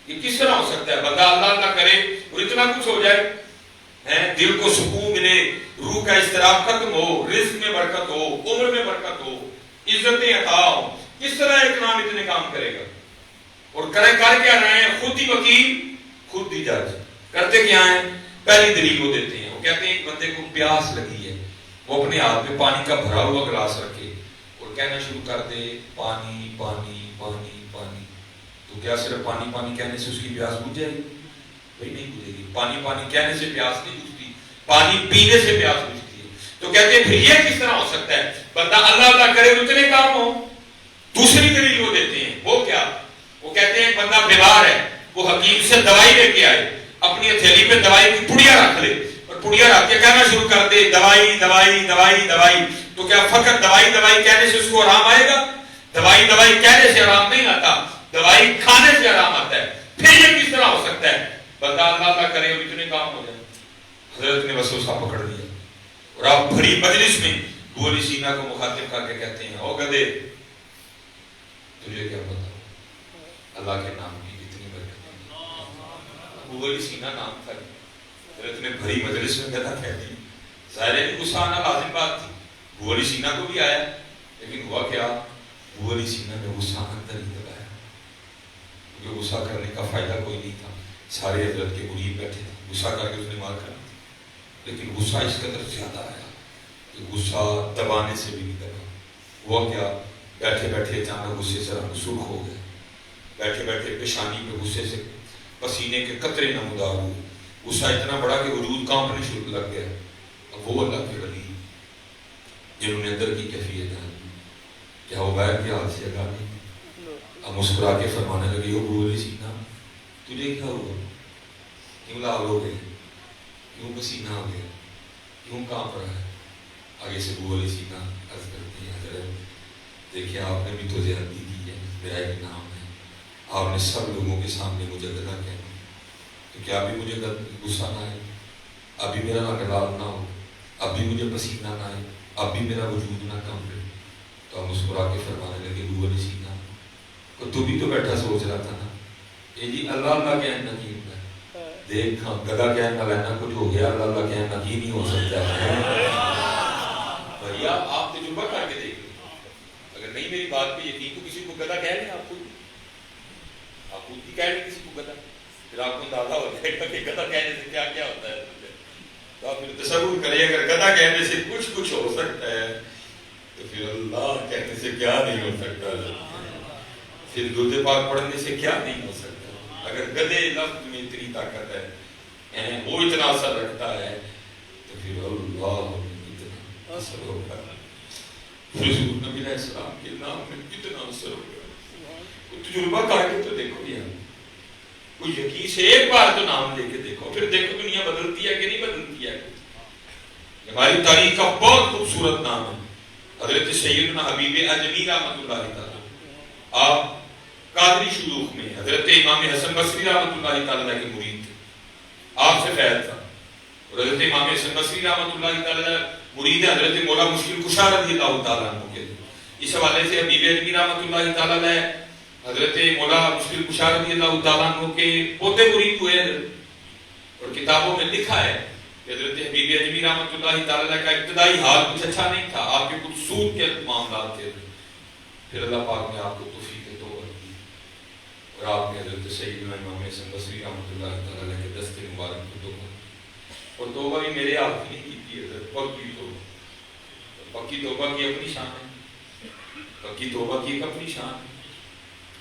یہ کس طرح ہو سکتا ہے. بندہ اللہ اللہ کرے اور اتنا کچھ ہو جائے، دل کو سکون ملے، روح کا اضطراب ختم ہو، رزق میں برکت ہو، عمر میں برکت ہو، عزتیں عطا ہو. کس طرح ایک نام اتنے کام کرے گا؟ اور کر کیا رہے ہیں؟ خود ہی وکیل خود ہی جج. کرتے کیا ہیں؟ پہلی دلیل وہ دیتے ہیں، وہ کہتے ہیں ایک بندے کو پیاس لگی ہے، وہ اپنے ہاتھ میں پانی کا بھرا ہوا گلاس رکھے اور کہنا شروع کر دے پانی پانی پانی پانی. تو کیا صرف پانی پانی کہنے سے اس کی پیاس بجھ جائے گی؟ بھائی نہیں بجھے گی. پانی پانی کہنے سے پیاس نہیں بجھتی، پانی پینے سے پیاس بجھتی ہے. تو کہتے ہیں پھر یہ کس طرح ہو سکتا ہے؟ بندہ اللہ اللہ کرے اتنے کام ہو. دوسری دلیل وہ دیتے ہیں، وہ کیا؟ وہ کہتے ہیں بندہ بیمار ہے، وہ حکیم سے دوائی لے کے آئے، اپنی ہتھیلی پہ دوائی کی پڑیا رکھ لے اور پڑیا رکھ کے کہنا شروع کر دے دوائی دوائی دوائی دوائی. تو کیا فقط دوائی دوائی کہنے سے اس کو آرام آئے گا؟ دوائی دوائی کہنے سے آرام نہیں آتا، دوائی کھانے سے آرام آتا ہے. پھر یہ کس طرح ہو سکتا ہے؟ بندہ اللہ اللہ کرے اور اتنے کام ہو جائے. حضرت نے وسوسہ پکڑ لیا اور آپ بڑی مجلس میں ابو علی سینا کو مخاطب کر کے کہتے ہیں او گدے تجھے کیا پتا اللہ کے نام کی کتنی برکت ہے. ابو علی سینا نام تھا، حضرت نے بھری مجلس میں گدھا کہہ دیا. ظاہر ہے غصہ آنا لازم بات تھی، ابو علی سینا کو بھی آیا، لیکن ہوا کیا؟ ابو علی سینا نے غصہ اندر ہی دبایا، کیونکہ غصہ کرنے کا فائدہ کوئی نہیں تھا. سارے حضرت کے قریب بیٹھے تھے، غصہ کر کے اس نے مار کرنا تھا، لیکن غصہ اس قدر زیادہ آیا کہ غصہ دبانے سے بھی نہیں دبا. ہوا کیا؟ بیٹھے بیٹھے اچانک غصے سے رنگ سرخ ہو گئے، بیٹھے بیٹھے پیشانی پہ غصے سے پسینے کے قطرے نمودار ہوئے. غصہ اتنا بڑا کہ وجود کانپنے شروع لگ گیا. اب وہ اللہ کے ولی جنہوں نے اندر کی کیفیت جان دی، کیا وہ غیر کے ہاتھ سے اگا نہیں. اب مسکرا کے فرمانے لگے ابو علی سینا تجھے کیا ہوا؟ کیوں لال ہو گئے؟ کیوں پسینہ آ گیا؟ کیوں کانپ رہا ہے؟ آگے سے ابو علی سینا عرض کرتے ہیں حضرت دیکھیں آپ نے بھی تو زیادتی کی ہے، میرا ایک نام ہے، آپ نے سب لوگوں کے سامنے مجھے گدھا کہنا، تو کیا ابھی مجھے غصہ نہ آئے؟ ابھی میرا رنگ لال نہ ہو؟ ابھی مجھے پسینہ نہ آئے؟ ابھی میرا وجود نہ کانپے؟ تو ہم مسکرا کے فرمانے لگے ابو علی سینا تو بھی تو بیٹھا سوچ رہا تھا نا یہ جی اللہ اللہ کہنا کی ہوتا ہے، دیکھ گدھا کہنا لینا کچھ ہو گیا، اللہ اللہ کہنا کی نہیں ہو سکتا ہے. بھیا آپ تجربہ کر کے دیکھ لیں، اگر نہیں میری بات پہ یقین تو کسی کو گدھا کہہ لیں، آپ خود ہی کہہ لیں کسی کو گدھا، پھر آپ کو اندازہ ہو جائے گا کہ گدھا کہنے سے کیا کیا ہوتا ہے. تو آپ پھر تصور کریں اگر گدھا کہنے سے کچھ ہو سکتا ہے تو پھر اللہ کہنے سے کیا نہیں ہو سکتا، پھر درود پاک پڑھنے سے کیا نہیں ہو سکتا. اگر گدھے لفظ میں اتنی طاقت ہے، وہ اتنا اثر رکھتا ہے، تو پھر اللہ کتنا اثر ہوگا، حضور نبی علیہ السلام کے نام میں کتنا اثر ہوگا. تجربہ کر کے تو دیکھو یار، کوئی یقین سے ایک بار تو نام لے کے دیکھو، پھر دیکھو دنیا بدلتی ہے کہ نہیں بدلتی ہے. ہماری تاریخ کا بہت خوبصورت نام ہے حضرت سیدنا حبیب اجمی رحمۃ اللہ تعالی. آپ قادری شیوخ میں حضرت امام حسن بصری رحمۃ اللہ تعالی کے مرید تھے، آپ سے فیض تھا. اور حضرت امام حسن بصری رحمۃ اللہ تعالی مرید حضرت مولا مشکل کشا رضی اللہ تعالیٰ عنہ کے. اس حوالے سے حبیب اجمی رحمۃ اللہ تعالی حضرت مولا مشکل کشا رضی اللہ تعالیٰ عنہ کے پوتے مرید ہوئے. اور کتابوں میں لکھا ہے کہ حضرت حبیب اجمی رحمۃ اللہ تعالی کا ابتدائی حال کچھ اچھا نہیں تھا، آپ کے کچھ سود کے معاملات تھے. پھر اللہ پاک نے آپ کو توفیق توبہ دی اور آپ نے حضرت سیدنا امام حسن بصری رحمۃ اللہ تعالی کے دست مبارک کو توبہ، اور توبہ بھی میرے آپ نے کی تھی حضرت، پکی توبہ. پکی توبہ کی اپنی شان ہے، پکی توبہ کی ایک اپنی شان ہے.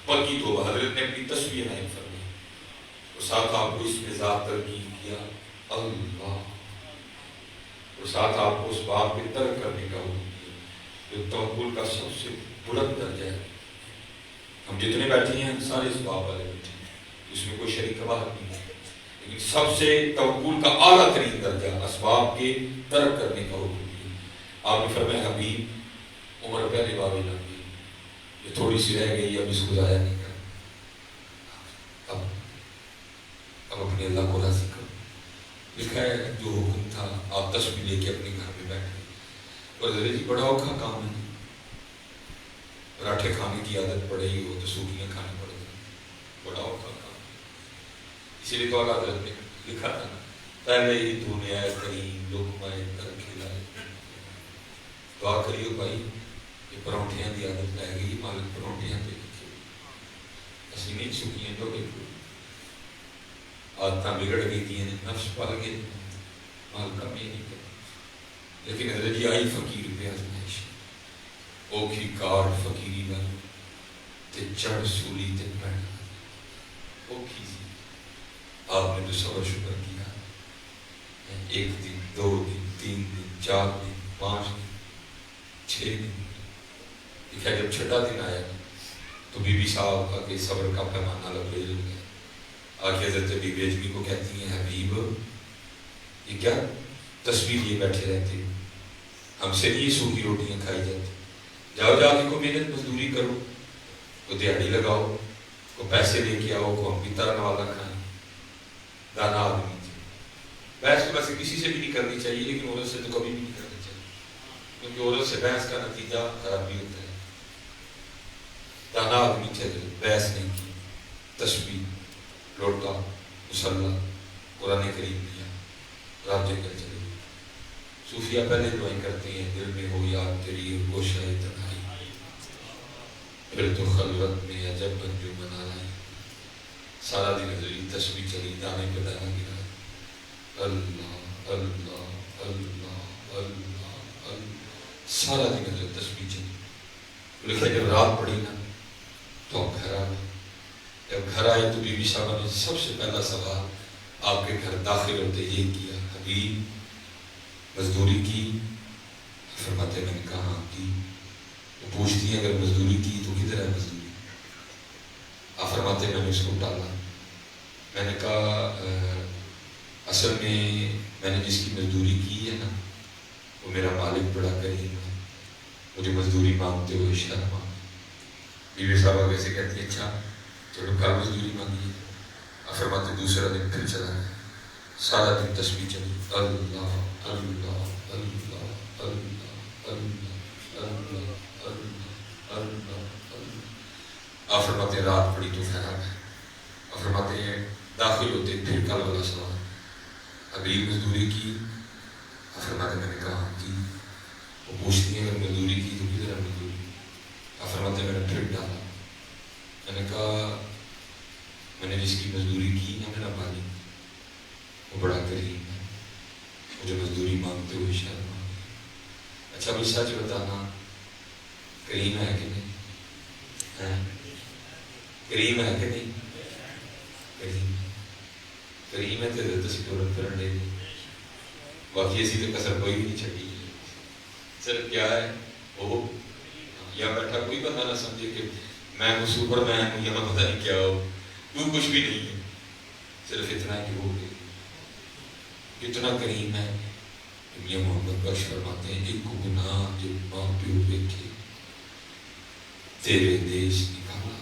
پکی توبہ حضرت نے اپنی تصویر نائب فرمائی اور ساتھ آپ کو اس میں ذات ترغیب کیا اللہ، اور ساتھ آپ کو اس بات پہ ترک کرنے کا حکم دیا جو توکل کا سب سے بلند درجہ ہے. ہم جتنے بیٹھے ہیں سارے اس باب والے بیٹھے ہیں، اس میں کوئی شریک بات نہیں ہے، لیکن سب سے توکل کا اعلیٰ ترین درجہ اسباب کے ترک کرنے کا حکم دیا. آپ نے فرمایا حبیب عمر پہلے بابی لگ گئی، یہ تھوڑی سی رہ گئی، اب اس کو ضائع نہیں کرنا، اب اپنے اللہ کو راضی کرو. لکھا ہے جو حکم تھا آپ تسبیح لے کے اپنے گھر میں بیٹھ گئے. اور جی بڑا اوکھا کام ہے، پراٹھے کھانے کی عادت پڑے ہی ہو تو سوکھیاں کھانے پڑ گئی، بڑا اوکھا کام. اسی لیے تو حضرت نے لکھا تھا نا، پہلے ہی تو نے آئے کریم لقمہ کر کھلائے. دعا کریو بھائی کہ پرونٹیاں دی عادت لے گئی، مالک پرونٹیاں دے کے اسی نہیں سوکھیاں جو کہ عادتاں بگڑ گئی تھی، نفس پل گئے، مالکہ میں نہیں کرتا. لیکن حضرت آئی فقیر پہ آزمائش، اوکھی کار فقیری والی تے چڑھ سولی تے پڑھنا اوکھی سی. آپ نے تو صبر شکر کیا، ایک دن، 2 دن، 3 دن، 4 دن، 5 دن، 6 دن. دیکھا جب 6واں دن آیا تو بی بی صاحب کا کہ صبر کا پیمانہ لبریز ہو گیا. آگے حضرت بی بی اجمی کو کہتی ہیں حبیب یہ کیا تصویر لیے بیٹھے رہتے، ہم سے نہیں سوکھی روٹیاں کھائی جاتی، جاؤ جا کے کو محنت مزدوری کرو، کو دیہڑی لگاؤ، کو پیسے لے کے آؤ، کو ہم بھی ترن والا کھائیں. دانا آدمی تھے. بحث تو ویسے کسی سے بھی نہیں کرنی چاہیے، لیکن عورت سے تو کبھی بھی نہیں کرنی چاہیے، کیونکہ عورت سے بحث کا نتیجہ خرابی ہوتا ہے. دانا آدمی تھے، بحث نہیں کی، تسبیح لوٹا مصلی قرآن کریم لیا، رات جے کر چلے. صوفیہ پہلے دعائیں کرتے ہیں دل میں ہو یاد تیری گوشہ تنہائی، پھر تو خلوت میں عجب بنجو منا لائی. سارا دن حضری تسبیح چلی، دانے پہ دانا گرا، اللہ اللہ اللہ اللہ اللہ، سارا دن حضرت تسبیح چلی. لکھا جب رات پڑی نا تو ہم گھر آ گئے. جب گھر آئے تو بی بی صاحبہ نے سب سے پہلا سوال آپ کے گھر داخل ہوتے یہ کیا، حبیب مزدوری کی؟ فرماتے میں نے کہا ہاں کی. وہ پوچھتی ہیں اگر مزدوری کی تو کدھر ہے مزدوری؟ آپ فرماتے میں نے اس کو ڈالا. میں نے کہا اصل میں نے جس کی مزدوری کی ہے نا وہ میرا مالک بڑا کریم ہے، مجھے مزدوری مانگتے ہوئے شرم آ. بی بی صاحبہ ویسے کہتی ہے اچھا چلو کل مزدوری مانگی. فرماتے دوسرا دن پھر چلا گیا، سارا دن تسبیح چلی، اللہ اللہ اللہ اللہ اللہ اللہ اللہ اللہ. آپ فرماتے رات پڑی تو پھیلا گیا. آپ فرماتے ہیں داخل ہوتے پھر کل والا سوال، اگلی مزدوری کی؟ آپ فرماتے میں نے کہا کی. وہ پوچھتی ہیں اگر مزدوری کی تو کدھر ہے مزدوری؟ آپ فرماتے ہیں میں نے پھر ڈالا. میں نے کہا میں نے جس کی مزدوری کی نا میرا بھائی وہ بڑا کریم ہے, مجھے مزدوری مانگتے ہوئے شاید مانگ. اچھا بھائی سچ بتانا کریم ہے کہ نہیں؟ کریم ہے کہ نہیں؟ کریم ہے تو حضرت سکورت کرن دے دی. باقی اسی تو کسر کوئی بھی نہیں چھٹی. صرف کیا ہے وہ یا بیٹھا کوئی بندہ نہ سمجھے کہ میں وہ سپر مین ہوں, یہاں پتہ نہیں کیا ہو, تو کچھ بھی نہیں ہے. صرف اتنا کہ وہ کتنا کریم ہے. میاں محمد بخش فرماتے ہیں ایک گناہ جو ماں پیو دیکھے تیرے دیش نکالا,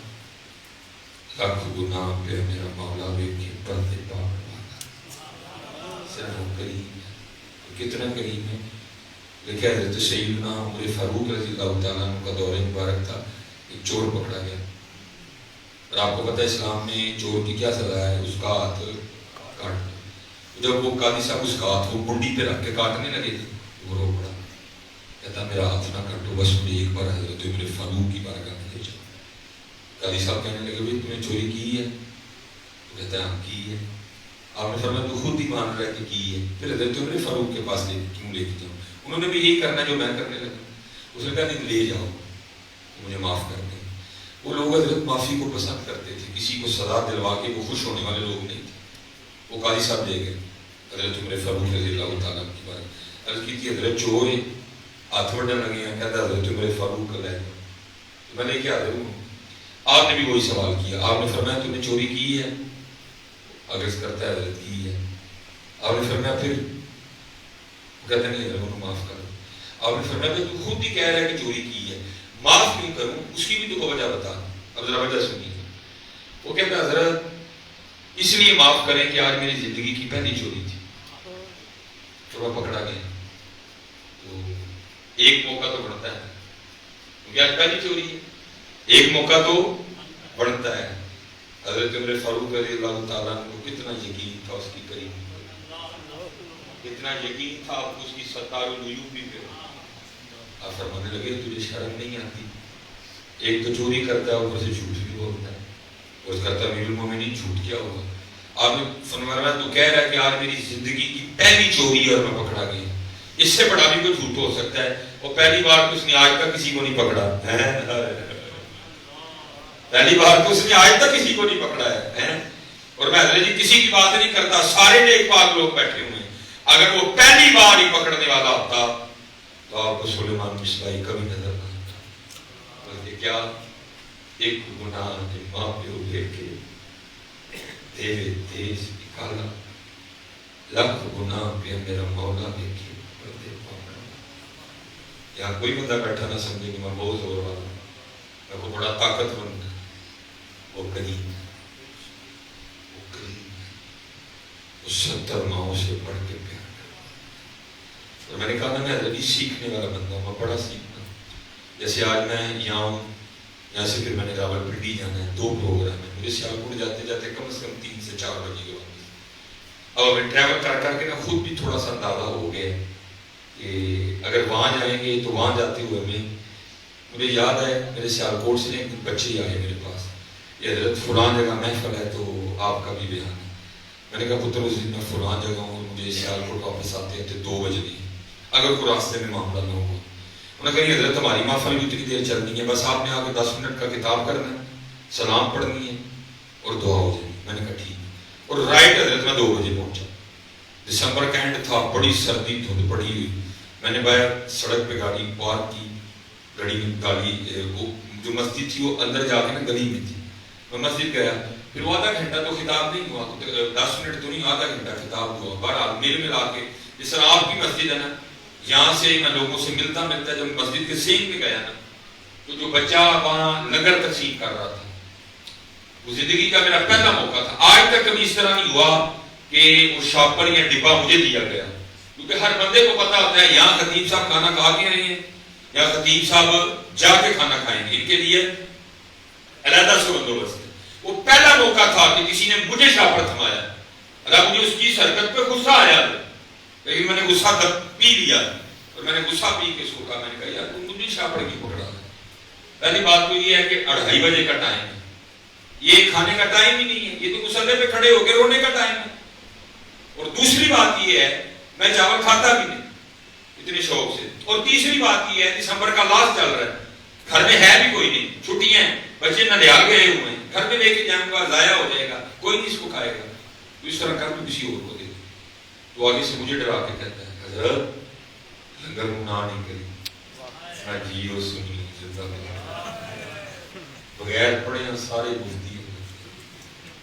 لاکھ گناہ پہ میرا مولا دیکھے پردے پاک والا. صرف وہ کریم ہے. کتنا کریم ہے. دیکھیں حضرت سیدنا عمر فاروق رضی اللہ تعالیٰ عنہ کا دور مبارک تھا. ایک چور پکڑا گیا, اور آپ کو پتہ ہے اسلام میں چور کی کیا سزا ہے؟ اس کا ہاتھ کاٹنا. جب وہ قاضی صاحب اس کا ہاتھ وہ منڈی پہ رکھ کے کاٹنے لگے تھے وہ رو پڑا, کہتا میرا ہاتھ نہ کاٹو, بس مجھے ایک بار حضرت عمر فاروق کی بارگاہ میں لے جاؤ. قاضی صاحب کہنے لگے بھائی تمہیں چوری کی ہے؟ وہ کہتا ہے ہاں کی ہے. آپ نے فرمایا تو خود ہی مان رہا ہے کہ کی ہے, پھر حضرت عمر فاروق کے پاس کیوں لے کے جاؤں؟ انہوں نے بھی یہی کرنا جو میں کرنے لگا. اس نے کہا نہیں لے جاؤ, مجھے معاف کر دیں. وہ لوگ حضرت معافی کو پسند کرتے تھے, کسی کو سزا دلوا کے وہ خوش ہونے والے لوگ نہیں تھے. وہ قاضی صاحب لے گئے حضرت عمر فاروق رضی اللہ تعالیٰ کی بات عرض کی تھی حضرت چور ہے, ہاتھ وڈنے لگے ہیں. کہتا حضرت عمر فاروق کو لے جاؤ. تو میں نے کیا حاضر ہوں. آپ نے بھی وہی سوال کیا. آپ نے فرمایا تم نے چوری کی ہے؟ عرض کرتا ہے حضرت کی ہے. آپ نے فرمایا پھر؟ کہتے نہیں حضرت انہوں معاف کرو. آپ نے فرمایا تو خود ہی کہہ رہا ہے کہ چوری کی ہے, معاف کیوں کروں؟ اس کی بھی تو وجہ بتا. اب ذرا وجہ سنیے. وہ کہتا ہے حضرت اس لیے معاف کریں کہ آج میری زندگی کی پہلی چوری تھی, تو میں پکڑا گیا. تو ایک موقع تو بڑھتا ہے, کیونکہ آج پہلی چوری ہے, ایک موقع تو بڑھتا ہے. حضرت عمر فاروق رضی اللہ تعالیٰ کو کتنا یقین تھا اس کی کریم, کتنا یقین تھا آپ کو اس کی ستار العیوبی پہ. آپ فرمانے لگے تجھے شرم نہیں آتی؟ ایک تو چوری کرتا ہے, اوپر سے جھوٹ بھی بولتا ہے. وہ کرتا امیر المومنین جھوٹ کیا ہوگا؟ آپ نے فرمایا تو کہہ رہا ہے کہ آج میری زندگی کی پہلی چوری ہے اور میں پکڑا گیا. اس سے بڑا بھی کوئی جھوٹ ہو سکتا ہے؟ اور پہلی بار تو اس نے آج تک کسی کو نہیں پکڑا. پہلی بار تو اس نے آج تک کسی کو نہیں پکڑا ہے. اور میں حضرت جی کسی کی بات نہیں کرتا, سارے نیک پاک لوگ بیٹھے ہوئے ہیں. اگر وہ پہلی بار ہی پکڑنے والا ہوتا تو آپ کو سلیمان مصباحی کبھی نظر نہ آتا. بلکہ کیا ایک گناہ جو ماں پیو لے کے تیرے دیش نکالا, لاکھ گناہ پہ میرا مولا لے کے پردے پاک. یہاں کوئی بندہ بیٹھا نہ سمجھے کہ میں بہت زور والا ہوں, میں کو بڑا طاقتور ہوں. وہ کریم ہے, وہ کریم ہے, وہ 70 ماؤں سے پڑھ کے پیار کرتا. اور میں نے کہا نا میں حضرت سیکھنے والا بندہ ہوں, میں بڑا سیکھنا. جیسے آج میں یہاں ہوں, یہاں سے پھر میں نے راول پنڈی جانا ہے, 2 پروگرام ہیں. مجھے سیالکوٹ جاتے جاتے کم از کم 3 سے 4 بجے کے واپس. اب ہمیں ٹریول کر کے نا خود بھی تھوڑا سا اندازہ ہو گیا کہ اگر وہاں جائیں گے تو وہاں جاتے ہوئے مجھے یاد ہے میرے سیالکوٹ سے ایک بچے آئے میرے پاس, یہ حضرت فلان جگہ محفل ہے تو آپ کا بھی بیان ہے. میں نے کہا پتر اس دن میں فلان جگہ ہوں, مجھے سیالکوٹ واپس آتے ہیں 2 بجے نہیں, اگر کوئی راستے میں معاملہ نہ ہوا. انہوں نے کہا حضرت ہماری محفل بھی اتنی دیر چلنی ہے, بس آپ نے آ کے 10 منٹ کا خطاب کرنا ہے, سلام پڑھنی ہے اور دعا ہو جائے. میں نے کہا ٹھیک. اور رائٹ حضرت میں 2 بجے پہنچا. دسمبر کا اینڈ تھا, بڑی سردی دھند پڑی ہوئی. میں نے باہر سڑک پہ گاڑی پارک کی, گاڑی جو مسجد تھی وہ اندر جا کے نا گلی میں تھی. میں مسجد گیا, پھر وہ آدھا گھنٹہ تو خطاب نہیں ہوا, 10 منٹ تو نہیں, آدھا گھنٹہ خطاب ہوا. بہرحال میل ملا کے جس طرح آپ کی مسجد ہے نا, یہاں سے میں لوگوں سے ملتا جب مسجد کے سین میں گیا نا, تو جو بچہ وہاں لنگر تقسیم کر رہا تھا, وہ زندگی کا میرا پہلا موقع تھا. آج تک کبھی اس طرح نہیں ہوا کہ وہ شاپر یا ڈبہ مجھے دیا گیا, کیونکہ ہر بندے کو پتا ہوتا ہے یہاں خطیب صاحب کھانا کھا کے آئے ہیں یا خطیب صاحب جا کے کھانا کھائیں گے, ان کے لیے علیحدہ سے بندوبست ہے. وہ پہلا موقع تھا کہ کسی نے مجھے شاپر تھمایا. اگر مجھے اس کی حرکت پہ غصہ آیا, لیکن میں نے غصہ پی لیا. اور میں نے غصہ پی کے اس کو کہا، میں نے کہا یار تم مجھے شاپڑ کی پکڑا ہے. پہلی بات تو یہ ہے کہ 2:30 بجے کا ٹائم ہے، یہ کھانے کا ٹائم ہی نہیں ہے، یہ تو مصلے پہ کھڑے ہو کے رونے کا ٹائم ہے. اور دوسری بات یہ ہے میں چاول کھاتا بھی نہیں اتنے شوق سے. اور تیسری بات یہ ہے دسمبر کا لاسٹ چل رہا ہے، گھر میں ہے بھی کوئی نہیں، چھٹیاں ہیں، بچے ننیال گئے ہوئے ہیں، گھر میں لے کے جاؤں گا ضائع ہو جائے گا، کوئی نہیں اس کو کھائے گا. تو اس طرح کر تو کسی اور کو دے. تو آگے سے مجھے ڈرا کے کہتا ہے حضرت لنگر منع نہیں کری. میں جیو سنی بغیر پڑھے سارے مفتی ہو گئے.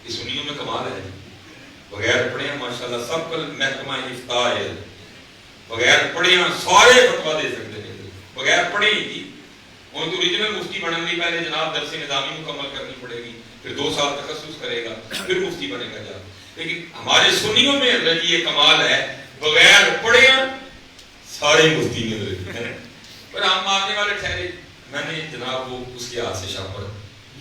یہ سنیوں میں کمال ہے، بغیر پڑھے ماشاءاللہ سب کل محکمہ افتاء ہے، بغیر پڑھے سارے فتوا دے سکتے ہیں. بغیر پڑھے ہی تھی ان تو اوریجنل مفتی بننے لی پہلے جناب درس نظامی مکمل کرنی پڑے گی، پھر 2 سال تخصص کرے گا، پھر مفتی بنے گا جا. لیکن ہمارے سنیوں میں یہ کمال ہے بغیر پڑھے سارے مفتی میں. پر ہم ماننے والے ٹھہرے. میں نے جناب وہ اس کے ہاتھ سے شاپر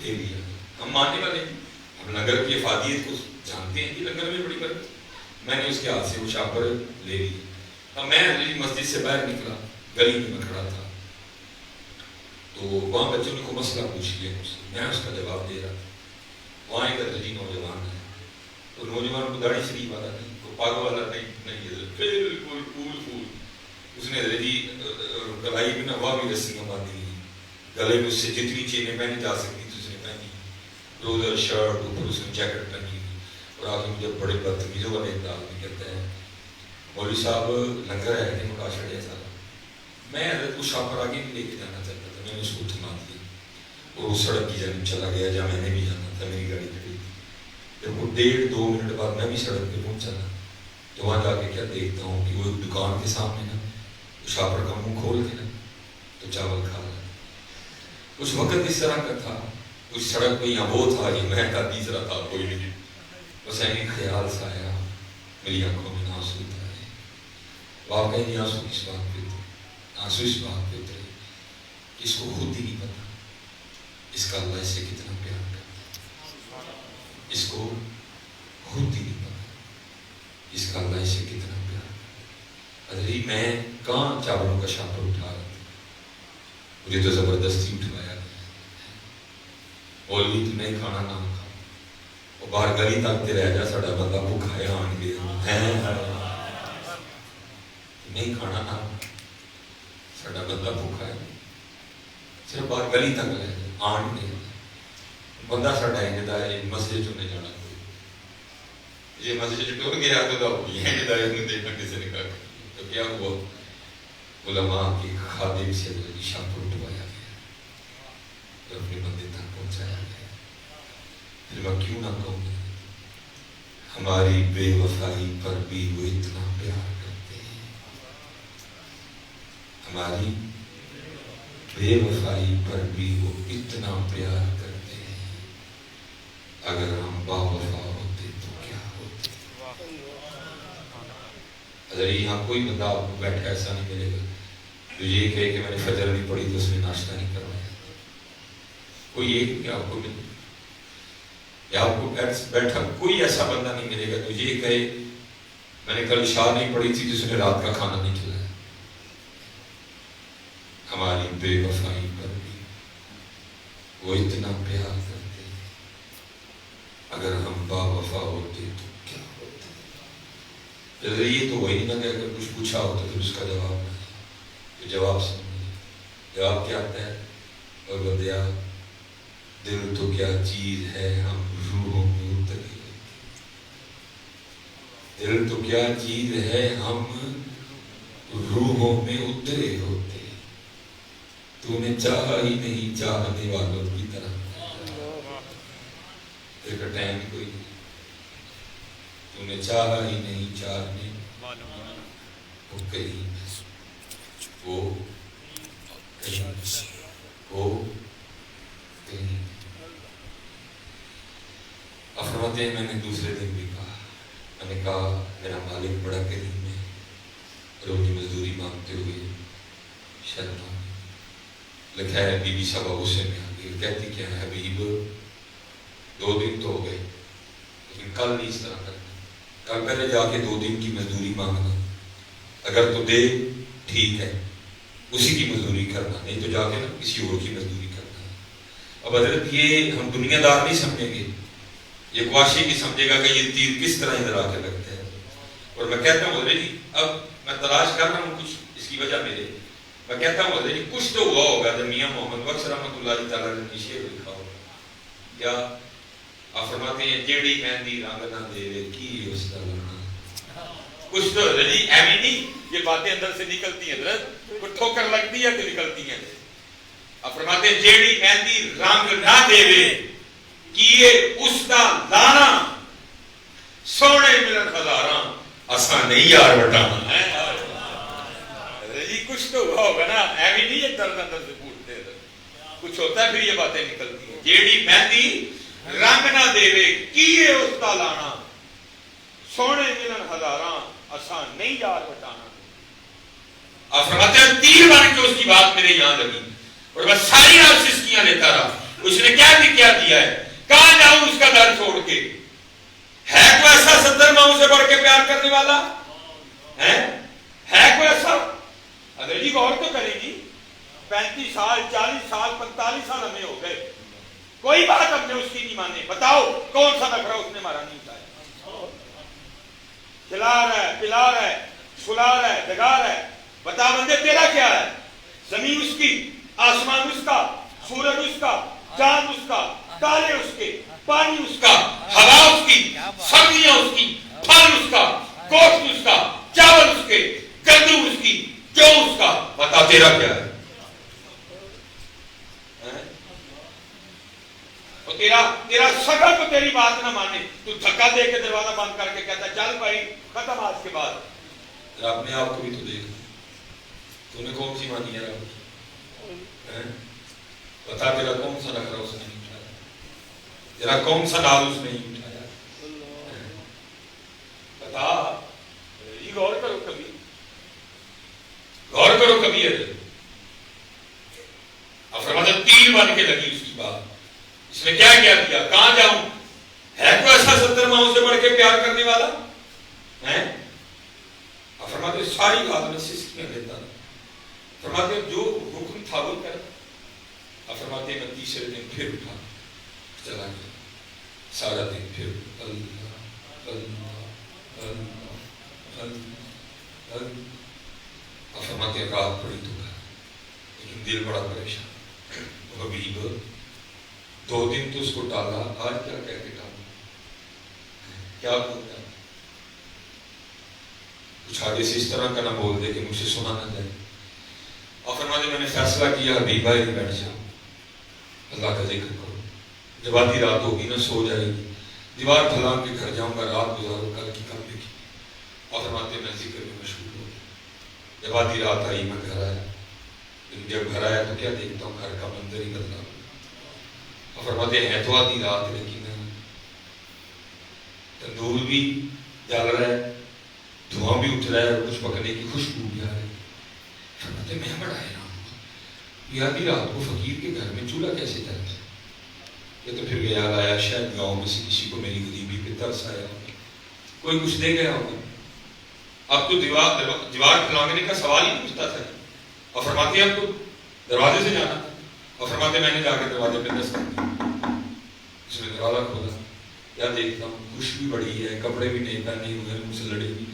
لے لیا. ہم ماننے والے ہیں، ہم لنگر کی افادیت کو جانتے ہیں کہ لنگر میں بڑی برکت. میں نے اس کے ہاتھ سے وہ شاپر لے لی. اب میں مسجد سے باہر نکلا، گلی میں کھڑا تھا، تو وہاں بچوں نے کو مسئلہ پوچھ لیا مجھ سے، میں اس کا جواب دے رہا تھا. وہاں ایک درجی نوجوان ہے، تو نوجوان کو داڑھی شریف والا نہیں، کو پاگ والا نہیں، بالکل پھول پھول. اس نے درجی گلائی میں نوا بھی رسیاں باندھی، گلے میں اس سے جتنی چینیں پہنی جا سکتی تھی اس نے پہنی، روزر شرٹ، اوپر اس نے جیکٹ پہنی. اور آگے مجھے بڑے بدتمیزوں والے انداز میں کہتا ہے مولوی صاحب لنگر ہے کہ مکا چڑھے سارا. میں حضرت کو شاپ پر آگے نہیں لے کے جانا چاہتا تھا، میں نے اس کو تھما دیا اور وہ سڑک کی جانب چلا گیا جہاں میں نے بھی جانا تھا. میری گاڑی کھڑی تھی. جب وہ 1.5-2 منٹ بعد میں بھی سڑک پہ پہنچا نا، تو وہاں جا کے کیا دیکھتا ہوں کہ وہ دکان کے سامنے نا شاپر کا منہ کھول کے نا تو چاول کھا رہا. اس وقت اس طرح کا تھا، اس سڑک پہ یہاں وہ تھا یہ میں کا تیسرا تھا کوئی نہیں. بس ایک خیال سا آیا، میری آنکھوں میں آنسو تھا. واقعی نہیں آنسو کس بات پہ تھے؟ آنسو اس بات پہ اترے کہ اس کو خود ہی نہیں پتا اس کا اللہ سے کتنا پیار کرتا ہے. اس کو خود ہی نہیں پتا اس کا اللہ سے کتنا پیار کرتا ہے. ارے میں کہاں چاولوں کا شاپر اٹھا رہا تھا، مجھے تو زبردستی اٹھوایا. مولوی تو نہیں کھانا نہ کھا، وہ باہر گلی تک تے رہ جا ساڈا بندہ بھوکا ہے آن کے نہیں کھانا نہ ساڈا بندہ بھوکا ہے، صرف باہر گلی تک رہ جا آن نہیں بندہ ساڈا ہے مسجد چ نہیں جانا. کوئی یہ مسجد ٹر گیا تو دیکھنا کسی نے کہا تو کیا ہوا، علماء کی خادم سے شاپر اٹھوایا گیا اور اپنے بندے تک پہنچایا گیا. پھر میں کیوں نہ کہوں ہماری بے وفائی پر بھی وہ اتنا پیار کرتے ہیں، ہماری بے وفائی پر بھی وہ اتنا پیار کرتے ہیں. اگر ہم با وفا ہوتے تو کیا ہوتے. اگر یہاں کوئی بندہ آپ کو بیٹھا ایسا نہیں ملے گا تو یہ کہے کہ میں نے فجر نہیں پڑھی تو اس نے ناشتہ نہیں کروایا. کوئی ایک کہ آپ کو ملے یا آپ کو بیٹھا کوئی ایسا بندہ نہیں ملے گا تو یہ کہے میں نے کل عشاء نہیں پڑھی تھی جس نے رات کا کھانا نہیں کھلایا. ہماری بے وفائی پر بھی وہ اتنا پیار کرتے ہیں. اگر ہم با وفا ہوتے تو کیا ہوتے. یہ تو وہی نہ کہ اگر کچھ پوچھا ہوتا تو اس کا جواب نہ تو جواب سمجھے. جواب کیا آتا ہے اور بندیا دل تو کیا چیز ہے ہم روحوں میں اترے ہوتے. دل تو کیا چیز ہے ہم روحوں میں اترے ہوتے. تو نے چاہا ہی نہیں چاہنے والوں کی طرح تیرے کا ٹائم کوئی نہیں. تو نے چاہا ہی نہیں چاہنے وہ کہیں وہ کہیں افرماتے ہیں. میں نے دوسرے دن بھی کہا، میں نے کہا میرا مالک بڑا کریم ہے، روٹی مزدوری مانگتے ہوئے شرم آ. لکھا ہے بی بی صاحبہ غصے میں آ گئی، کہتی کیا ہے حبیب 2 دن تو ہو گئے لیکن کل نہیں اس طرح کرنا. کل پہلے جا کے 2 دن کی مزدوری مانگنا، اگر تو دے ٹھیک ہے اسی کی مزدوری کرنا, نہیں تو جا کے نا کسی اور کی مزدوری کرنا. اب حضرت یہ ہم دنیا دار نہیں سمجھیں گے, یہ قواشی نہیں سمجھے گا کہ یہ تیر کس طرح ادھر آ کے لگتا ہے. اور میں کہتا ہوں حضرت جی, اب میں تلاش کر رہا ہوں کچھ اس کی وجہ میرے, میں کہتا ہوں حضرت جی کچھ تو ہوا ہوگا جب میاں محمد بخش رحمۃ اللہ تعالیٰ نے شعر لکھا ہوگا. کیا آپ فرماتے ہیں جیڑی مہندی رنگ نہ دے کی اس کا لگنا, کچھ تو حضرت جی ایویں نہیں, یہ باتیں اندر سے نکلتی ہیں حضرت, کوئی ٹھوکر لگتی ہے تو نکلتی ہیں. آپ فرماتے ہیں جیڑی مہندی رنگ نہ دے کیے اس کا لانا, سونے ملن ہزاراں اساں نہیں یار بٹانا ہے. جی کچھ تو ہوا ہوگا نا, ایویں نہیں یہ درد اندر سے پھوٹتے, کچھ ہوتا ہے پھر یہ باتیں نکلتی ہیں. جیڑی مہندی رنگ نہ دے کیے اس کا لانا, سونے ملن ہزاراں اساں نہیں یار بٹانا. آپ فرماتے ہیں تیر بن کے اس کی بات میرے یہاں لگی اور میں ساری رات سسکیاں لیتا رہا. اس نے کیا دیا ہے, کہاں جاؤں اس کا در چھوڑ کے, ہے کوئی ایسا 70 ماؤں سے بڑھ کے پیار کرنے والا ہے کوئی ایسا؟ ادھر جی غور تو کریں گی, 35 سال 40 سال 45 سال ہمیں ہو گئے, کوئی بات ہم نے اس کی نہیں مانی. بتاؤ کون سا نخرا اس نے مارا نہیں اٹھایا. کھلا رہا ہے, پلا رہا ہے, سلا رہا ہے, جگا رہا ہے. بتا بندے تیرا کیا ہے؟ زمین اس کی, آسمان اس کا, سورج اس کا, چاند اس کا, تارے اس کے, پانی اس کا, ہوا اس کی, سبزیاں اس کی, پھل اس کا, گوشت اس کا, چاول اس کے, گندم اس کی, جو اس کا. بتا تیرا کیا ہے؟ تیرا سگا تو تیری بات نہ مانے, تو دھکا دے کے دروازہ بند کر کے کہتا چل بھائی ختم آج کے بعد. اپنے آپ کو بھی تو دیکھ, تو نے کون سی مانی ہے رب؟ بتا تیرا کون سا نخرا اس نے اٹھایا, تیرا کون سا ڈال اس نے اٹھایا؟ بتا. یہ غور کرو کبھی, غور کرو کبھی. اب فرماتا تیر بن کے لگی اس کی بات. اس نے کیا کیا, کہاں جاؤں, ہے کوئی ایسا 70 ماؤں سے بڑھ کے پیار کرنے والا ہے؟ اب فرماتے ساری رات میں سسکیاں لیتا تھا. فرماتے جو حکم تھا وہ کر. اب فرماتے میں تیسرے دن پھر اٹھا چلا گیا, سارا دن پھر اللہ اللہ اللہ اللہ. اب فرماتے رات بڑی دکھا لیکن دل بڑا پریشان. حبیب 2 دن تو اس کو ٹالا, آج کیا کہہ کے ٹالا, کیا بولتا ہے؟ کچھ آگے سے اس طرح کا نہ بول دے کہ مجھ سے سنا نہ جائے. اور فرماتے میں نے فیصلہ کیا حبیب بھائی بیٹھ جاؤ, اللہ کا ذکر کرو. جب آدھی رات ہوگی نا سو جائے گی, دیوار پھلان کے گھر جاؤں گا, رات گزارو کل کی کل دیکھی. اور فرماتے میں ذکر میں مشغول ہو گیا. جب آدھی رات آئی میں گھر آیا, جب گھر آیا تو کیا دیکھتا ہوں, گھر کا منظر ہی بدلا. اور فرماتے ہیں تو آدھی رات لیکن تندور بھی جل رہا ہے, دھواں بھی اٹھ رہا ہے, اور کچھ پکنے کی خوشبو بھی آ رہی ہے. فرماتے میں بڑا حیران ہوں, یہ آدھی رات کو فقیر کے گھر میں چولہا کیسے جلتا ہے؟ یہ تو پھر گیا لایا, شاید گاؤں میں سے کسی کو میری غریبی پہ ترس آیا ہوگا, کوئی کچھ دے گیا ہوگا. اب تو دیوار پھلانگنے کا سوال ہی پوچھتا تھا. اور فرماتے ہیں اب تو دروازے سے جانا. اور فرماتے میں نے جا کے دروازے پہ دستک دی. اس نے دروازہ کھولا, کیا دیکھتا ہوں خوشبو بڑی ہے, کپڑے بھی نہیں پہنے ہوئے, مجھ سے لڑے بھی.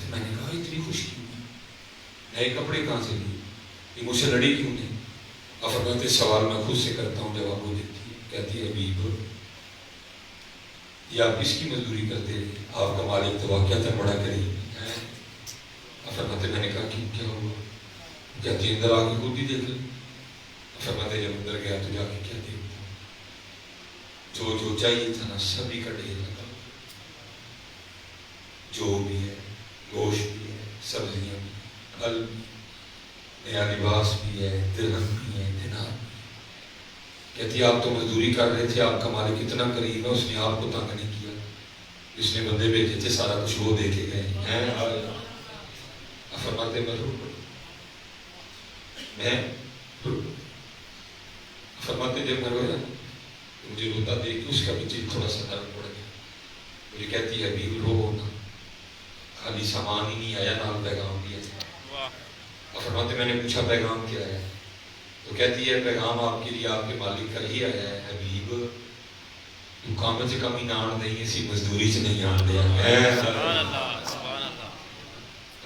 میں نے کہا اتنی خوشی کیوں, نئے کپڑے کہاں سے لیے, یہ مجھ سے لڑی کیوں نہیں؟ اور فرماتے سوال میں خود سے کرتا ہوں, جواب وہ دیتی ہے, کہتی ہے حبیب یہ آپ کس کی مزدوری کرتے ہیں, آپ کا مالک تو واقعہ بڑا قریب ہے. اور فرماتے میں نے کہا کیا ہوا؟ کہتی اندر آ کے خود ہی دیکھ لیں. فرماتے جب اندر گیا تو جا کے کیا دیکھتا, جو چاہیے تھا نا سبھی کا ڈھیر لگا, جو بھی ہے, گوشت بھی ہے, سبزیاں بھی, پھل بھی, نیا لباس بھی ہے, درہم بھی ہے, دینار بھی. کہتی آپ تو مزدوری کر رہے تھے, آپ کا مالک اتنا قریب ہے, اس نے آپ کو تنگ نہیں کیا, اس نے بندے بھیجے تھے سارا کچھ وہ دے کے گئے ہیں. فرماتے میں فرماتے جب میں رویا مجھے روتا دیکھ کے اس کا بھی دل تھوڑا سا نرم پڑ گیا. مجھے کہتی ہے حبیب رو ہونا, خالی سامان ہی نہیں آیا, نال پیغام بھی ہے. فرماتے میں نے پوچھا پیغام کیا ہے؟ تو کہتی ہے پیغام آپ کے لیے آپ کے مالک کا ہی آیا ہے، حبیب تو کام سے کم ہی نان نہیں اسی مزدوری سے نہیں آن دیا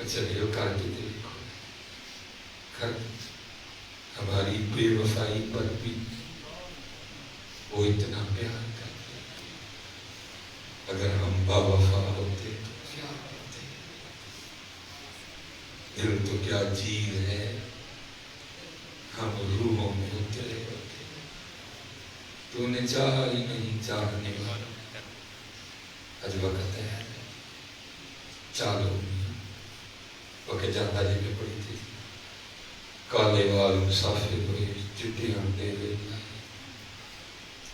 اچھا دیو کر کے دیکھو کر ہماری بے وفائی پر بھی وہ اتنا پیار کرتے، اگر ہم با وفا ہوتے تو کیا ہوتے، دل تو کیا چیز ہے ہم روحوں میں اترے ہوتے، تو نے چاہ ہی نہیں چاہنے والا آج وقت ہے چالو وقت جاتا جی میں پڑی تھی کالے وال مسافر ہوئے چٹے انڈے لے لائے،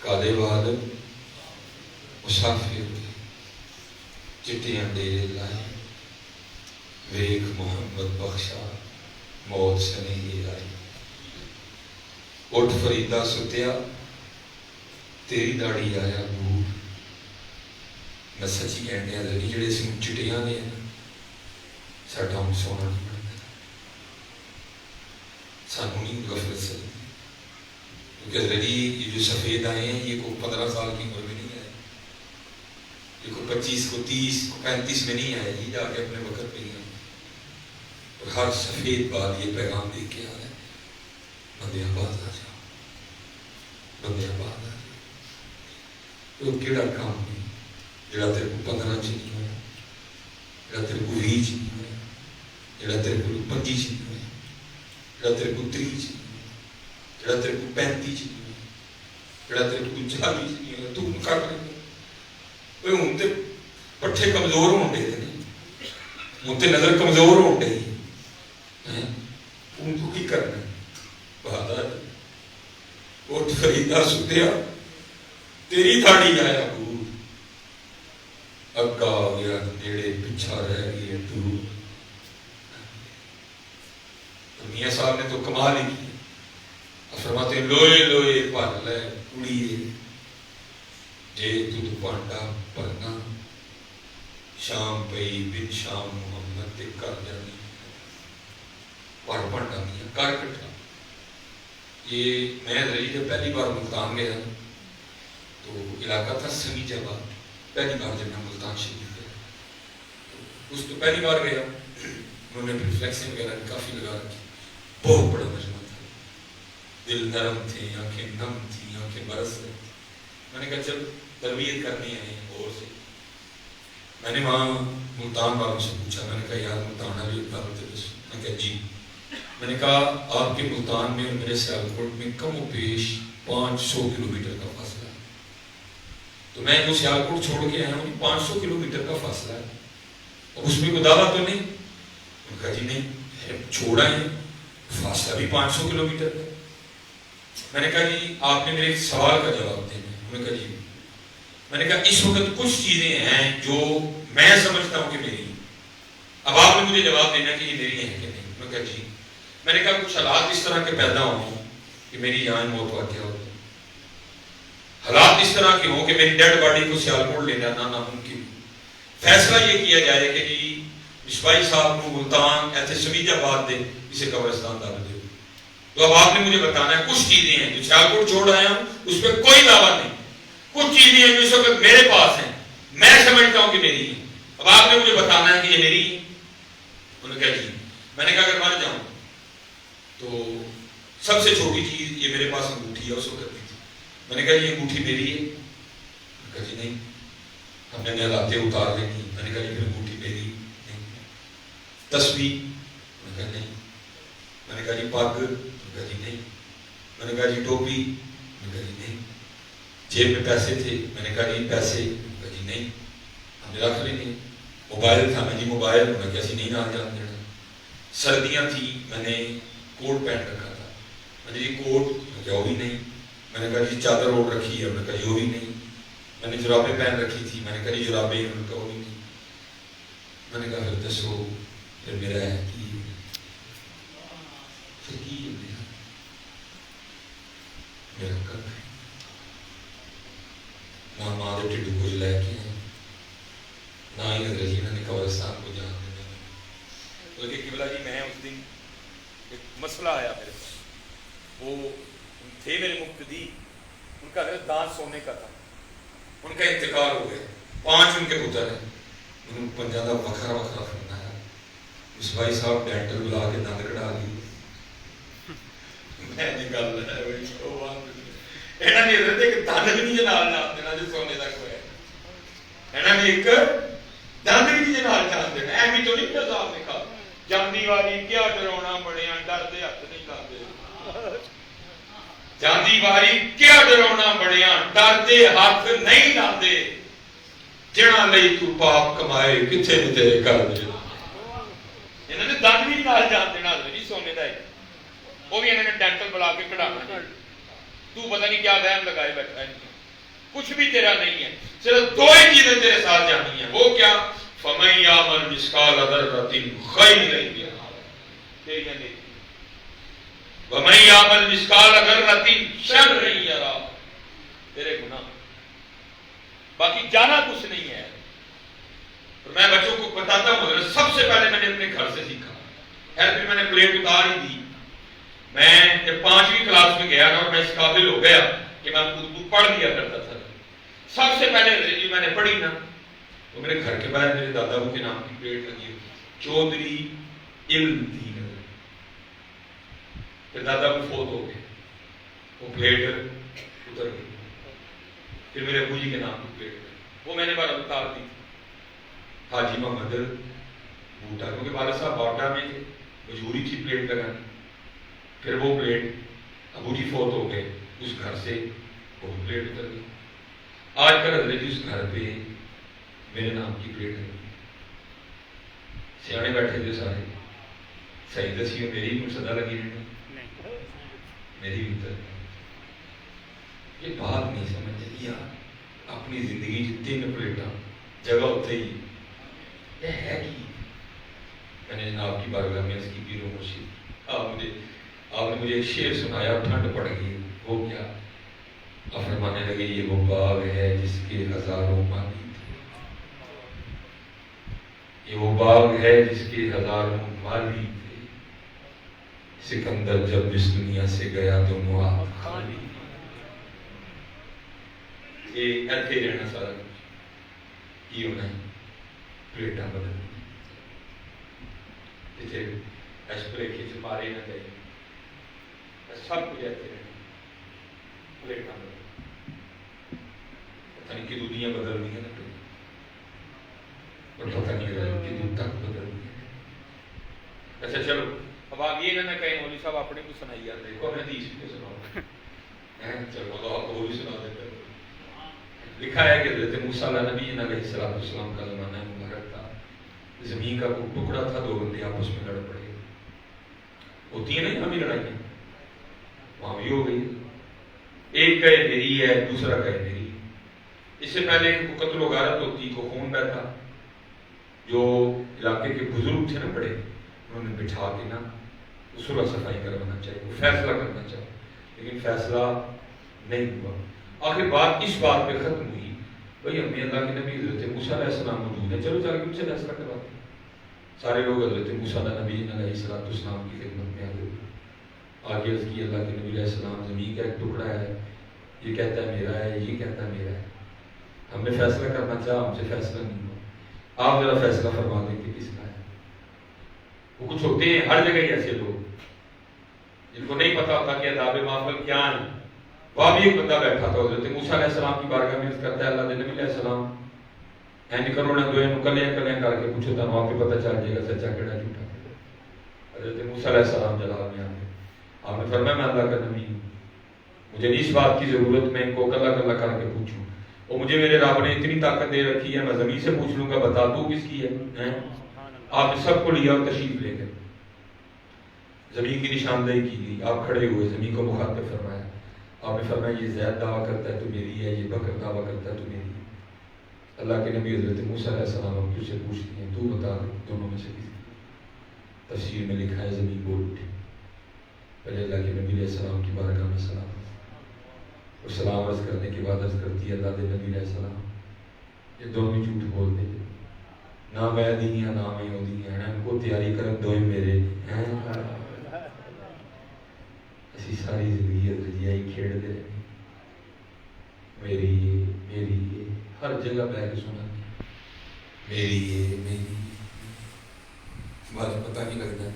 کالے وال مسافر ہوئے چٹے انڈے لے لائے، ویک محمد بخشا موت سے نہیں آئی، اٹھ فریدہ ستیا تیری داڑھی آیا بھول، میں سچی کہنے ہیں جڑے سن چٹیاں نے ساڈا ہم سونا نہیں بنتا، سانوں نہیں غفلت سے، کیونکہ حضرت یہ جو سفید آئے ہیں یہ کو 15 سال کی عمر میں نہیں آئے، یہ کو 25 کو 30 کو 35 میں نہیں آئے، یہ جا کے اپنے وقت پہ ہی آئے، اور ہر سفید بال یہ پیغام دے کے آ رہا ہے بندے آباد آ جاؤ، بندے آباد آ جاؤ، وہ کیڑا کام نہیں جڑا تیرے کو 15 چ نہیں ہویا، جڑا تیرے کو 20 چ نہیں ہویا، جڑا تیرے کو 25 چ نہیں ہویا، جڑا تیرے کو 30 چ نہیں ہویا، جڑا تیرے کو 35 چ نہیں ہویا، جڑا تیرے کو 40 چ نہیں ہویا، تو ان کا کرے گا ہوں تے پٹھے کمزور ہون دے ہوں تے نظر کمزور ہون دے ان کو کی کرنا بہادر اٹھ فریدہ ستیا تیری داڑھی آیا بھول، اگا گیا نیڑے پیچھا رہ گئے دور، میاں صاحب نے تو کمال ہی کی، فرماتے لوئے لوئے پھر لے کڑیے جے تو پانڈا پرنا، شام پئی بن شام محمد تے کر جانی پر پانڈا میاں کر کٹھا۔ یہ میں جب پہلی بار ملتان گیا تو علاقہ تھا سمیج آباد، پہلی بار جب میں ملتان شریف گیا اس تو پہلی بار گیا، انہوں نے پھر فلیکسنگ وغیرہ کافی لگا رکھی، بہت بڑا مجمع تھا، دل نرم تھے، آنکھیں نم تھیں، آنکھیں برس رہی تھیں، میں نے کہا چل تربیت کرنی ہے اور سے، میں نے وہاں ملتان والوں سے پوچھا، میں نے کہا یار ملتان علی اکبر ہوتے بس، میں نے کہا جی، میں نے کہا آپ کے ملتان میں اور میرے سیالکوٹ میں کم و بیش 500 کلومیٹر کا فاصلہ ہے، تو میں جو سیالکوٹ چھوڑ کے آیا ہوں 500 کلومیٹر کا فاصلہ ہے، اور اس میں کوئی دعویٰ تو نہیں؟ میں نے کہا جی نہیں، چھوڑا ہے فاصلہ بھی 500 کلومیٹر ہے۔ میں نے کہا جی آپ نے میرے ایک سوال کا جواب دینا ہے، میں نے کہا جی، میں نے کہا اس وقت کچھ چیزیں ہیں جو میں سمجھتا ہوں کہ میری، اب آپ نے مجھے جواب دینا کہ یہ میری ہیں کہ نہیں، میں نے کہا جی، میں نے کہا کچھ حالات اس طرح کے پیدا ہوں کہ میری جان موت واقع ہو، حالات اس طرح کے ہوں کہ میری ڈیڈ باڈی کو سیالکوٹ لے جانا ناممکن، فیصلہ یہ کیا جائے کہ جی مصباحی صاحب کو ملتان ایسے سمیج آباد دے، اسے قبرستان ڈال دے، تو اب آپ نے مجھے بتانا ہے کچھ چیزیں ہیں جو سیالکوٹ چھوڑ آیا ہوں اس پہ کوئی دعویٰ نہیں، کچھ چیزیں ہیں جو اس وقت میرے پاس ہیں میں سمجھتا ہوں کہ میری ہیں، اب آپ نے مجھے بتانا ہے کہ یہ میری ہیں۔ انہوں نے کہا جی، میں نے کہا اگر مر جاؤں تو سب سے چھوٹی چیز یہ میرے پاس انگوٹھی ہے اس وقت بھی تھی، میں نے کہا یہ انگوٹھی میری ہے، انہوں نے کہا جی نہیں، ہم نے نہلاتے اتار لینی، میں نے کہا جی پھر انگوٹھی میری نہیں، تسبیح، میں نے کہا نہیں، میں نے کہا جی پگ، میں نے کہا جی نہیں، میں نے کہا جی ٹوپی، میں نے کہا جی نہیں، جیب میں پیسے تھے، میں نے کہا جی پیسے، میں نے کہا جی نہیں، ہم نے رکھ لینے، موبائل تھا، میں جی موبائل، میں نے کہا جی نہیں نہ جان دینا، سردیاں تھیں میں نے کوٹ پہن رکھا تھا، میں نے جی کوٹ، میں نے کہا وہ بھی نہیں، میں نے کہا جی چادر اوڑھ رکھی ہے، میں نے کہا جی وہ بھی نہیں، میں نے جرابیں پہن رکھی تھی، میں نے کہا جی جرابیں، میں نے کہا وہ بھی نہیں، میں نے کہا پھر دسو پھر میرا ہے کی پھر کی میرا کب ہے نہ ماں دے ٹھڈو کچھ لے کے ہیں نہ ہی حضرت جی نے قبرستان کو جان دینا، بلکہ قبلہ جی میں اس دن تھے میرے مقتدی، ان کا دانت سونے کا تھا، ان کا انتقال ہو گیا، 5 ان کے پتر ہیں، انہوں نے پنجا دا وکھرا وکھرا فرمایا، اس بھائی صاحب ڈینٹل بلا کے دند کٹا دی، میں نے گل ہے وہی انہوں نے حضرت ایک دند بھی نہیں جنال جان دینا جو سونے تک ہوئے، انہوں نے ایک دند بھی نہیں جنال جان دینا، ایمی تو نہیں عذاب نے کھا جاندی والی کیا ڈرونا بڑیاں ڈر دے ہاتھ نہیں لاندے، جاندی واری کیا ڈرونا بڑیاں ڈر دے ہاتھ نہیں لاندے، جنا لئی تو پاپ کمائے کتھے نے تیرے کر دے، انہوں نے دند بھی نال جان دینا نہیں سونے دا ہے، وہ بھی انہوں نے ڈینٹل بلا کے کڑانا، تو پتہ نہیں کیا وہم لگائے بیٹھا ہے، کچھ بھی تیرا نہیں ہے، صرف 2 ہی چیزیں تیرے ساتھ جانی ہیں، وہ کیا؟ فَمَن يَعْمَلْ مِثْقَالَ ذَرَّةٍ خَيْرًا يَرَهُ، تیری نیکی، وَمَن يَعْمَلْ مِثْقَالَ ذَرَّةٍ شَرًّا يَرَهُ، تیرے گناہ، باقی جانا کچھ نہیں ہے۔ اور میں بچوں کو بتاتا ہوں، سب سے پہلے میں نے اپنے گھر سے سیکھا، خیر پھر میں نے پلیٹ اتار ہی دی، میں جب 5ویں کلاس میں گیا نا اور میں اس قابل ہو گیا کہ میں اردو پڑھ لیا کرتا تھا، سب سے پہلے انگریزی میں نے پڑھی نا تو میرے گھر کے باہر میرے دادا ابو کے نام کی پلیٹ لگی ہوئی، چودھری علم دین، پھر دادا ابو فوت ہو گئے، وہ پلیٹ اتر گئی، پھر میرے ابو جی کے نام کی پلیٹ وہ میں نے بار اتار دی، حاجی محمد بوٹا، کیونکہ والد صاحب باٹا میں تھے، مجبوری تھی پلیٹ لگانی، پھر وہ پلیٹ ابو جی فوت ہو گئے، اس گھر سے وہ پلیٹ اتر گئی، آج کل حضرت اس گھر پہ میرے نام کی پلیٹ ہے، سیانے بیٹھے تھے سارے، صحیح دسی ہو میری بھی صدا لگی رہی، میری بھی اتر، یہ بات نہیں سمجھ لیا، اپنی زندگی 3 پلیٹاں جگہ ہوتے ہی یہ ہے کہ میں نے جناب کی بارگاہ میں اس کی پیر و مرشد، آپ نے مجھے ایک شعر سنایا، ٹھنڈ پڑ گئی، وہ کیا؟ آپ فرمانے لگے یہ وہ باغ ہے جس کے ہزاروں مالی تھے، یہ وہ باغ ہے جس کے ہزاروں مالی تھے، سکندر جب اس دنیا سے گیا تو مواد خالی، یہ ایتھے رہنا سارا کچھ یہ ہونا ہے، پلیٹاں بدل جسے ایسپرے کھیچ مارے نہ گئے، سب کچھ ایتھے رہنا، پلیٹاں بدل، پتہ نہیں کہ دنیا بدل رہی ہے نا، اور پتہ نہیں رہا کہ دن تک بدل رہی ہے۔ اچھا چلو اب آپ یہ نہ کہیں مولوی صاحب اپنے کو سنائی یار، دیکھو میں حدیث بھی سناؤں، چلو تو آپ کو بھی سنا دیتے ہو۔ لکھا ہے کہ حضرت موسیٰ علیہ نبی علیہ السلام کا زمانہ مبارک تھا، زمین کا کوئی ٹکڑا تھا، 2 بندے آپس میں لڑ پڑے، ہوتی ہیں نا یہاں بھی لڑائیاں، وہاں بھی ہو گئی، ایک کہے میری ہے، دوسرا کہے میری، اس سے پہلے کو قتل و غارت ہوتی، کو خون بہتا، جو علاقے کے بزرگ تھے نا بڑے، انہوں نے بٹھا کے نا صلح صفائی کروانا چاہیے، وہ فیصلہ کرنا چاہیے، لیکن فیصلہ نہیں ہوا، آخر بات اس بات پہ ختم ہوئی، بھئی ہمیں اللہ کے نبی حضرت موسیٰ علیہ السلام موجود ہیں، چلو چل کے ان سے فیصلہ کرواتے ہیں، سارے لوگ حضرت موسیٰ علیہ نبی علیہ السلام کی خدمت میں آگے عرض کی، اللہ کے نبی علیہ السلام زمین کا ایک ٹکڑا ہے، یہ کہتا ہے میرا ہے، یہ کہتا ہے میرا ہے، ہم نے فیصلہ کرنا چاہا، ہم سے فیصلہ نہیں ہوا، آپ ذرا فیصلہ فرما دیں کہ کس کا ہے۔ وہ کچھ ہوتے ہیں ہر جگہ ہی ایسے لوگ جن کو نہیں پتا ہوتا کہ عذاب معافل کیا ہے، وہاں بھی ایک بندہ بیٹھا تھا، حضرت موسیٰ علیہ السلام کی بارگاہ میں عرض کرتا ہے، اللہ کے نبی علیہ السلام اینج کرو نہ دوئے نو کلیاں کلیاں کر کے پوچھو تو آپ کو پتہ چل جائے گا سچا کیڑا جھوٹا۔ حضرت موسیٰ علیہ السلام جلال میں آ گئے، آپ نے فرمایا میں اللہ کا نبی ہوں، مجھے نہیں اس بات کی ضرورت میں ان کو کلا کلا کر کے پوچھوں، اور مجھے میرے رب نے اتنی طاقت دے رکھی ہے، میں زمین سے پوچھ لوں گا بتا دوں کس کی ہے۔ آپ نے سب کو لیا اور تشریف لے گئے، زمین کی نشاندہی کی گئی، آپ کھڑے ہوئے، زمین کو مخاطب فرمایا، آپ نے فرمایا یہ زید دعویٰ کرتا ہے تو میری ہے، یہ بکر دعویٰ کرتا ہے تو میری ہے۔ اللہ کے نبی حضرت موسیٰ علیہ السلام ہم تجھ سے پوچھتے ہیں، تو بتا دونوں میں سے کسی کی؟ تفسیر میں لکھا ہے زمین بول اٹھے، پہلے اللہ کے نبی علیہ السلام کی بارگاہ میں سلام، اور سلام عرض کرنے کے بعد عرض کرتی ہے اللہ کے نبی علیہ السلام یہ دونوں جھوٹ بول دے، نہ میں دی ہیں نہ میں ہو دی ہیں، ان کو تیاری کرن دوئے میرے ہیں، اسی اسی ساری زندگی رجائی کھیڑ دے رہے میری ہر جگہ بہ کے سنا میری بس پتہ نہیں لگتا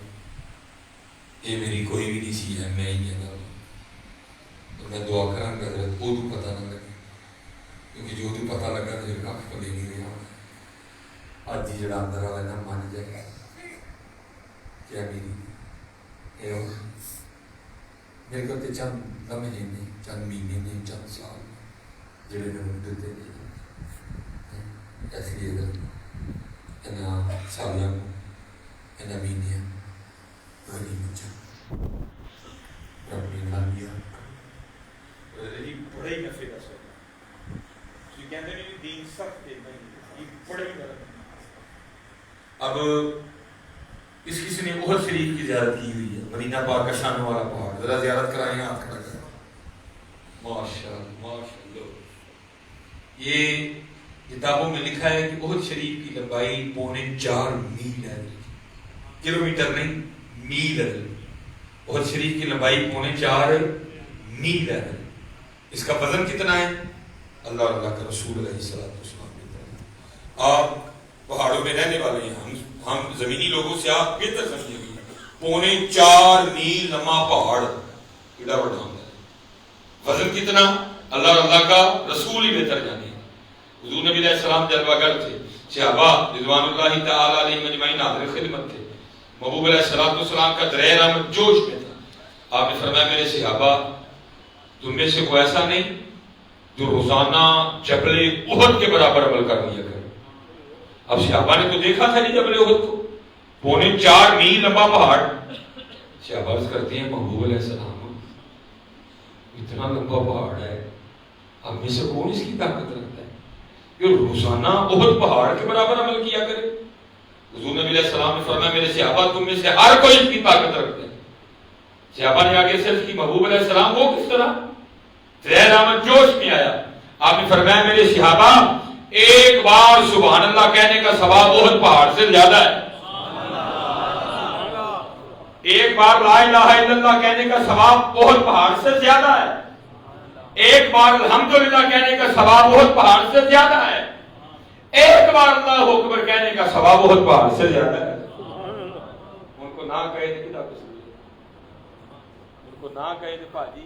یہ میری کوئی بھی نہیں سی ہے میں ہی ہے تو میں دعا کرا حضرت وہ تو پتہ نہ لگے کیونکہ جو تو پتہ لگا تو جب کافی کو دے نہیں رہا اج ہی جڑا اندر والا نا من جائے کیا میری میرے کو تو چند لمحے نے چند مہینے نے چند سال جڑے میں دیتے ایسی لیے سالیاں کو مہینے وہی مجھے رب نے نام دیا بڑا ہی نفے کا سوال کہتے ہیں دین سخت ہے یہ بڑا ہی غلط. اب اس کسی نے احد شریف کی زیارت کی ہوئی ہے مدینہ پاک کا شان والا پہاڑ ذرا زیارت کرائیں ہاتھ کھڑا کریں ماشاءاللہ یہ کتابوں میں لکھا ہے کہ احد شریف کی لمبائی 4.25 میل ہے کلومیٹر نہیں میل ہے احد شریف کی لمبائی 4.25 میل ہے اس کا وزن کتنا ہے اللہ اور اللہ کا رسول علیہ السلام آپ پہاڑوں میں رہنے والے ہیں ہم زمینی لوگوں سے آپ بہتر سمجھیں گے 4.25 میل لمبا پہاڑ کیڑا بڑا ہوتا ہے وزن کتنا اللہ اور اللہ کا رسول ہی بہتر جانے حضور نبی علیہ السلام جلوہ گر تھے صحابہ رضوان اللہ تعالی علیہ مجمعین حاضر خدمت تھے محبوب علیہ السلام کا درہ رحمت جوش میں تھا آپ نے فرمایا میرے صحابہ تم میں سے کوئی ایسا نہیں جو روزانہ جبل احد کے برابر عمل کر لیا کرے اب صحابہ نے تو دیکھا تھا نہیں جبل احد کو 4.25 میل لمبا پہاڑ صحابہ عرض کرتے ہیں محبوب علیہ السلام اتنا لمبا پہاڑ ہے ہم میں سے کون اس کی طاقت رکھتا ہے کہ روزانہ احد پہاڑ کے برابر عمل کیا کرے حضور نبی علیہ السلام نے فرمایا میرے صحابہ تم میں سے ہر کوئی اس کی طاقت رکھتا ہے صحابہ نے آگے صرف کی محبوب علیہ السلام وہ کس طرح درہ رحمت جوش میں آیا آپ نے فرمایا میرے صحابہ ایک بار سبحان اللہ کہنے کا ثواب احد پہاڑ سے زیادہ ہے ایک بار لا الہ الا اللہ کہنے کا ثواب احد پہاڑ سے زیادہ ہے ایک بار الحمدللہ کہنے کا ثواب احد پہاڑ سے زیادہ ہے ایک بار اللہ اکبر کہنے کا ثواب احد پہاڑ سے زیادہ ہے ان کو نہ کہے تو کدا قصور ہے ان کو نہ کہے تو بھاجی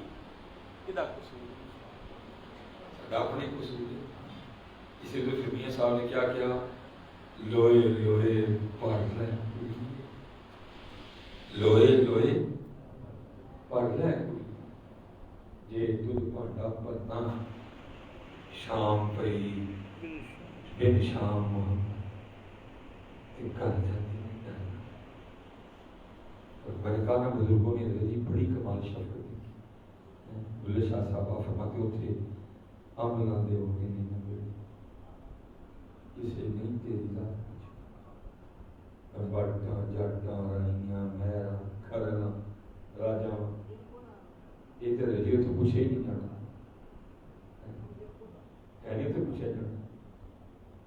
کدا قصور ہے اپنے قصور ہے اسے تو پھر میاں صاحب نے کیا کیا لوہے پڑھ لے لوہے پڑھ لے جے دودھ پانڈا پتنا شام پئی بن شام کر جاتی اور برکانہ بزرگوں نے رضی بڑی کمال شرکت کی بلے شاہ صاحبہ فرماتے ہوتے ہم لاندے ہو کے نہیں اسے نہیں تیری ذات بڑھتا جڑتا رائیاں میرا کھرنا راجہ یہ تو رجیو تو کچھ ہی نہیں جانا کہنے تو کچھ ہے جانا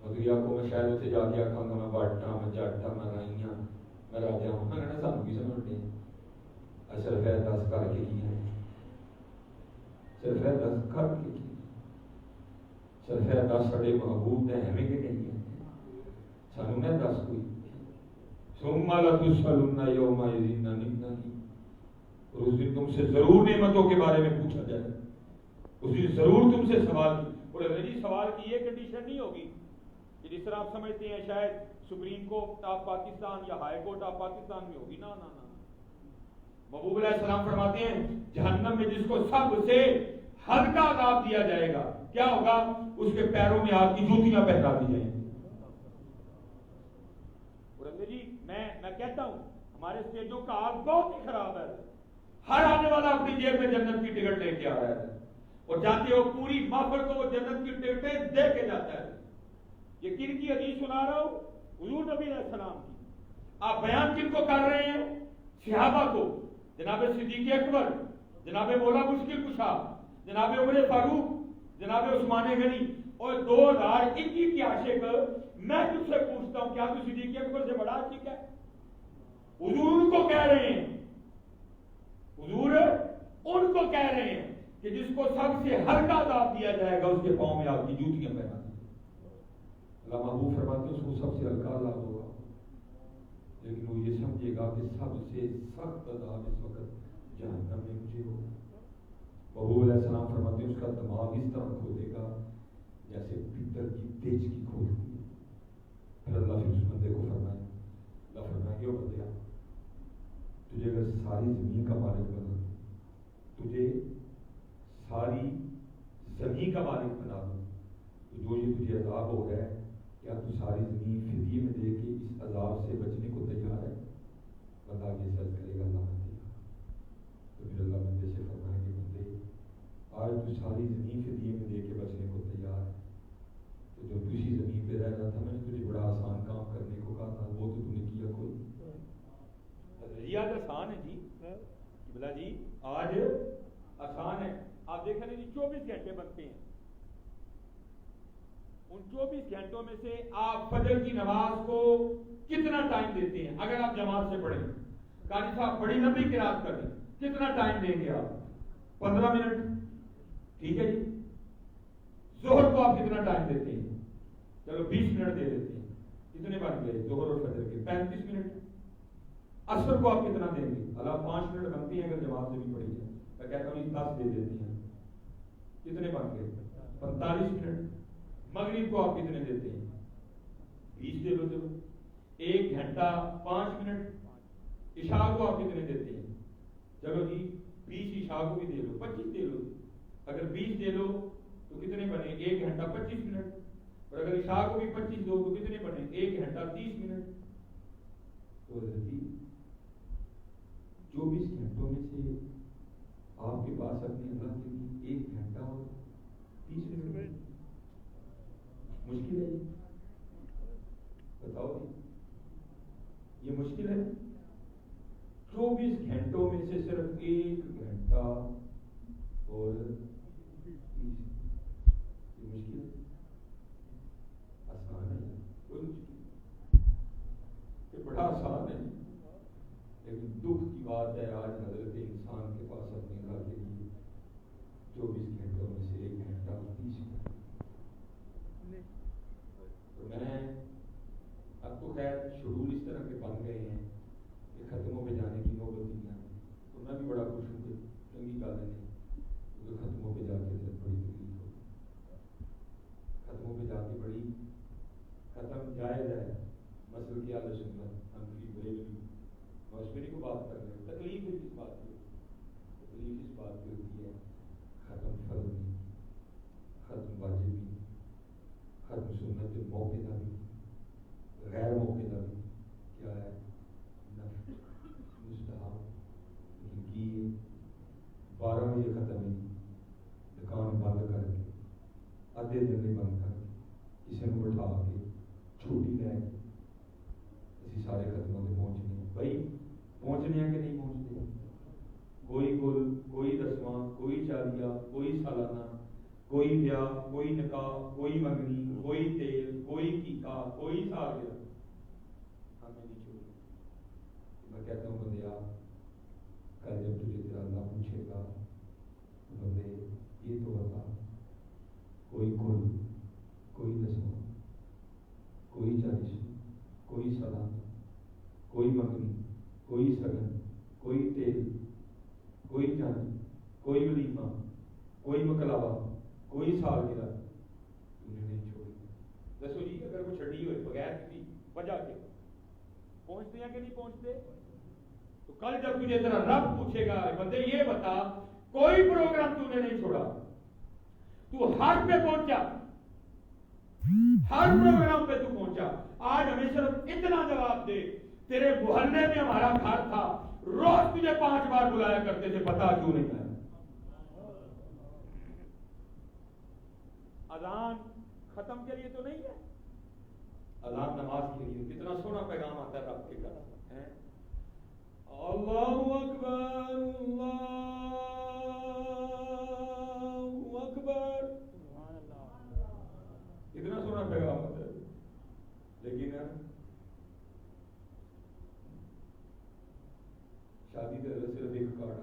مگر یا کو میں شاید اسے جا کے آکھاں گا میں بڑھتا میں جڑتا میں رائیاں میں راجہ ہوں میں کہنا سانو کی سمجھتے ہیں اصل ہے 10 کر کے کی ہے صرف ہے 10 کر کے کی صرف ہے 10 سڑے محبوب نے ہمیں کے نہیں ہے سانو میں 10 کوئی ثم لتسألن یوم یذین نبی اور اس دن تم سے ضرور نعمتوں کے بارے میں پوچھا جائے اس دن ضرور تم سے سوال اور انگریزی سوال کی یہ کنڈیشن نہیں ہوگی کہ جس طرح آپ سمجھتے ہیں شاید سپریم کورٹ آف پاکستان یا ہائی کورٹ آف پاکستان میں ہوگی نا محبوب علیہ السلام فرماتے ہیں جہنم میں جس کو سب سے حد کا عذاب دیا جائے گا کیا ہوگا اس کے پیروں میں آگ کی جوتیاں پہنا دی جائیں گی جی میں کہتا ہوں ہمارے اسٹیجوں کا حال بہت ہی خراب ہے ہر آنے والا اپنی جیب میں جنت کی ٹکٹ لے کے آ رہا ہے اور جاتے ہو پوری محفل کو وہ جنت کی ٹکٹیں دے کے جاتا ہے یہ کن کی حدیث سنا رہا ہوں حضور نبی علیہ السلام کی آپ بیان کن کو کر رہے ہیں صحابہ کو جناب صدیق اکبر جناب مولا مشکل کشا جناب عمر فاروق جناب عثمان غنی اور 2021 کے عاشق میں تجھ سے پوچھتا ہوں کیا تو صدیق اکبر سے بڑا عاشق ہے حضور کو کہہ رہے ہیں حضور ان کو کہہ رہے ہیں کہ جس کو سب سے ہلکا عذاب دیا جائے گا اس کے پاؤں میں آپ کی جوتیاں پہنا دی۔ اللہ محبوب فرماتے ہیں اس کو سب سے ہلکا عذاب ہوگا، لیکن وہ یہ سمجھے گا کہ سب سے سخت عذاب اس وقت جہنم میں مجھے ہو۔ محبوب علیہ السلام فرماتے ہیں اس کا دماغ اس طرح کھولے گا جیسے پیتل کی پیچ کی کھولتی ہے۔ پھر اللہ پھر اس بندے کو فرمائے، اللہ فرمائے کہ بندے تجھے اگر ساری زمین کا مالک بنا، تجھے ساری زمین کا مالک بنا دوں تو جو یہ تجھے عذاب ہو رہا ہے کیا تو ساری زمین فدیے میں دے کے اس عذاب سے بچنے کو تیار ہے؟ بندہ یہ سچ کرے گا اللہ نے دیکھا تو پھر اللہ بندے سے فرمائیں گے بندے آج تو ساری زمین فدیے میں دے کے بچنے کو تیار ہے، تو جو دوسری زمین پہ رہ رہا تھا میں نے تجھے بڑا آسان کام کرنے کو کہا تھا وہ تو تم نے کیا کوئی جی۔ آج آسان ہے جی بلا جی، آج آسان ہے۔ آپ دیکھ رہے ہیں 24 گھنٹے بنتے ہیں، ان 24 گھنٹوں میں سے آپ فجر کی نماز کو کتنا ٹائم دیتے ہیں؟ اگر آپ جماعت سے پڑھیں، قاری صاحب بڑی لمبی قرات کریں، کتنا ٹائم دیں گے آپ؟ 15 منٹ، ٹھیک ہے جی۔ ظہر کو آپ کتنا ٹائم دیتے ہیں؟ چلو 20 منٹ دے دیتے ہیں، کتنے بن گئے ظہر اور فجر کے؟ 35 منٹ۔ عصر کو آپ کتنا دیں گے؟ اللہ 5 منٹ بنتی ہیں اگر جماعت سے بھی پڑھی جائے، میں کہتا ہوں 10 دے دیتے ہیں، کتنے بن گئے؟ 45 منٹ۔ مغرب کو آپ کتنے دیتے ہیں؟ 20 دے لو، چلو 1 گھنٹہ 5 منٹ۔ عشاء کو آپ کتنے دیتے ہیں؟ چلو جی 20 عشاء کو بھی دے لو، 25 دے لو۔ اگر 20 دے لو تو کتنے بنے؟ 1 گھنٹہ 25 منٹ۔ اور اگر عشاء کو بھی 25 دو تو کتنے بنے؟ 1 گھنٹہ 30 منٹ۔ تو جی 24 گھنٹوں میں سے آپ کے پاس اپنے اللہ کے لیے 1 گھنٹہ اور 30 منٹ مشکل ہے؟ بتاؤ جی، یہ مشکل ہے؟ 24 گھنٹوں میں سے صرف 1 گھنٹہ اور 30، یہ مشکل ہے؟ آسان ہے؟ کوئی مشکل، یہ بڑا آسان ہے، لیکن دکھ کی بات ہے آج حضرت انسان کے پاس اپنے اللہ کے لیے 24 گھنٹوں میں سے 1 گھنٹہ اور 30 منٹ۔ تو میں اب تو خیر شڈول اس طرح کے بن گئے ہیں کہ ختموں پہ جانے کی نوبت نہیں آئی، تو میں بھی بڑا خوش ہوں کہ چنگی گالیں نہیں کیونکہ ختموں پہ جا کے بڑی تکلیف ہو، ختموں پہ جا کے بڑی ختم جائز ہے، مسئلہ کی اعلی سنت ہنفی بریلوی مشورے کو بات کر رہے ہیں، تکلیف اس بات کی، تکلیف اس بات کی ہوتی ہے ختم فرض نہیں، ختم واجب نہیں، ختم سنت موقع کا بھی، غیر موقع کا بھی، کیا ہے نفل مستحب، کی 12 بجے ختم نہیں، دکان بند کر کے آدھے دن میں بند کر کے کسی کو بٹھا کے چھوٹی لے کے اسی سارے ختموں سے پہنچنے ہیں۔ بھائی پہنچنے ہیں کہ نہیں پہنچتے؟ کوئی گل، کوئی رسواں، کوئی چالیہ، کوئی سالانہ، کوئی بیاہ، کوئی نکاح، کوئی منگنی، کوئی تیل، کوئی ٹیکا، کوئی سالگرہ ہمیں نہیں چھوڑی۔ میں کہتا ہوں بندیا کل جب تجھے تیرا اللہ پوچھے گا بندے یہ تو بتا، کوئی گل، کوئی رسواں، کوئی چالیس، کوئی سالانہ، کوئی منگنی، کوئی سگن، کوئی تیل، کوئی چاند، کوئی ولیمہ، کوئی مکلاوا، کوئی سالگرہ انہیں نہیں چھوڑی۔ دسو جی اگر وہ چھڑی ہوئے بغیر کسی وجہ کے پہنچتے ہیں کہ نہیں پہنچتے؟ تو کل جب تجھے تیرا رب پوچھے گا بندے یہ بتا کوئی پروگرام تو نے نہیں چھوڑا، تو ہر پہ پہنچا، ہر پروگرام پہ تو پہنچا، آج ہمیں صرف اتنا جواب دے تیرے محلے میں ہمارا گھر تھا، روز تجھے 5 بار بلایا کرتے تھے، بتا کیوں نہیں آیا؟ اذان ختم کے لیے تو نہیں ہے، اذان نماز کے لیے۔ کتنا سونا پیغام آتا ہے رب کے گھر ہے، اللہ اکبر اللہ اکبر، کتنا سونا پیغام ہوتا ہے، لیکن شادی کا صرف ایک کارڈ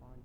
5।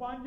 5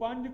5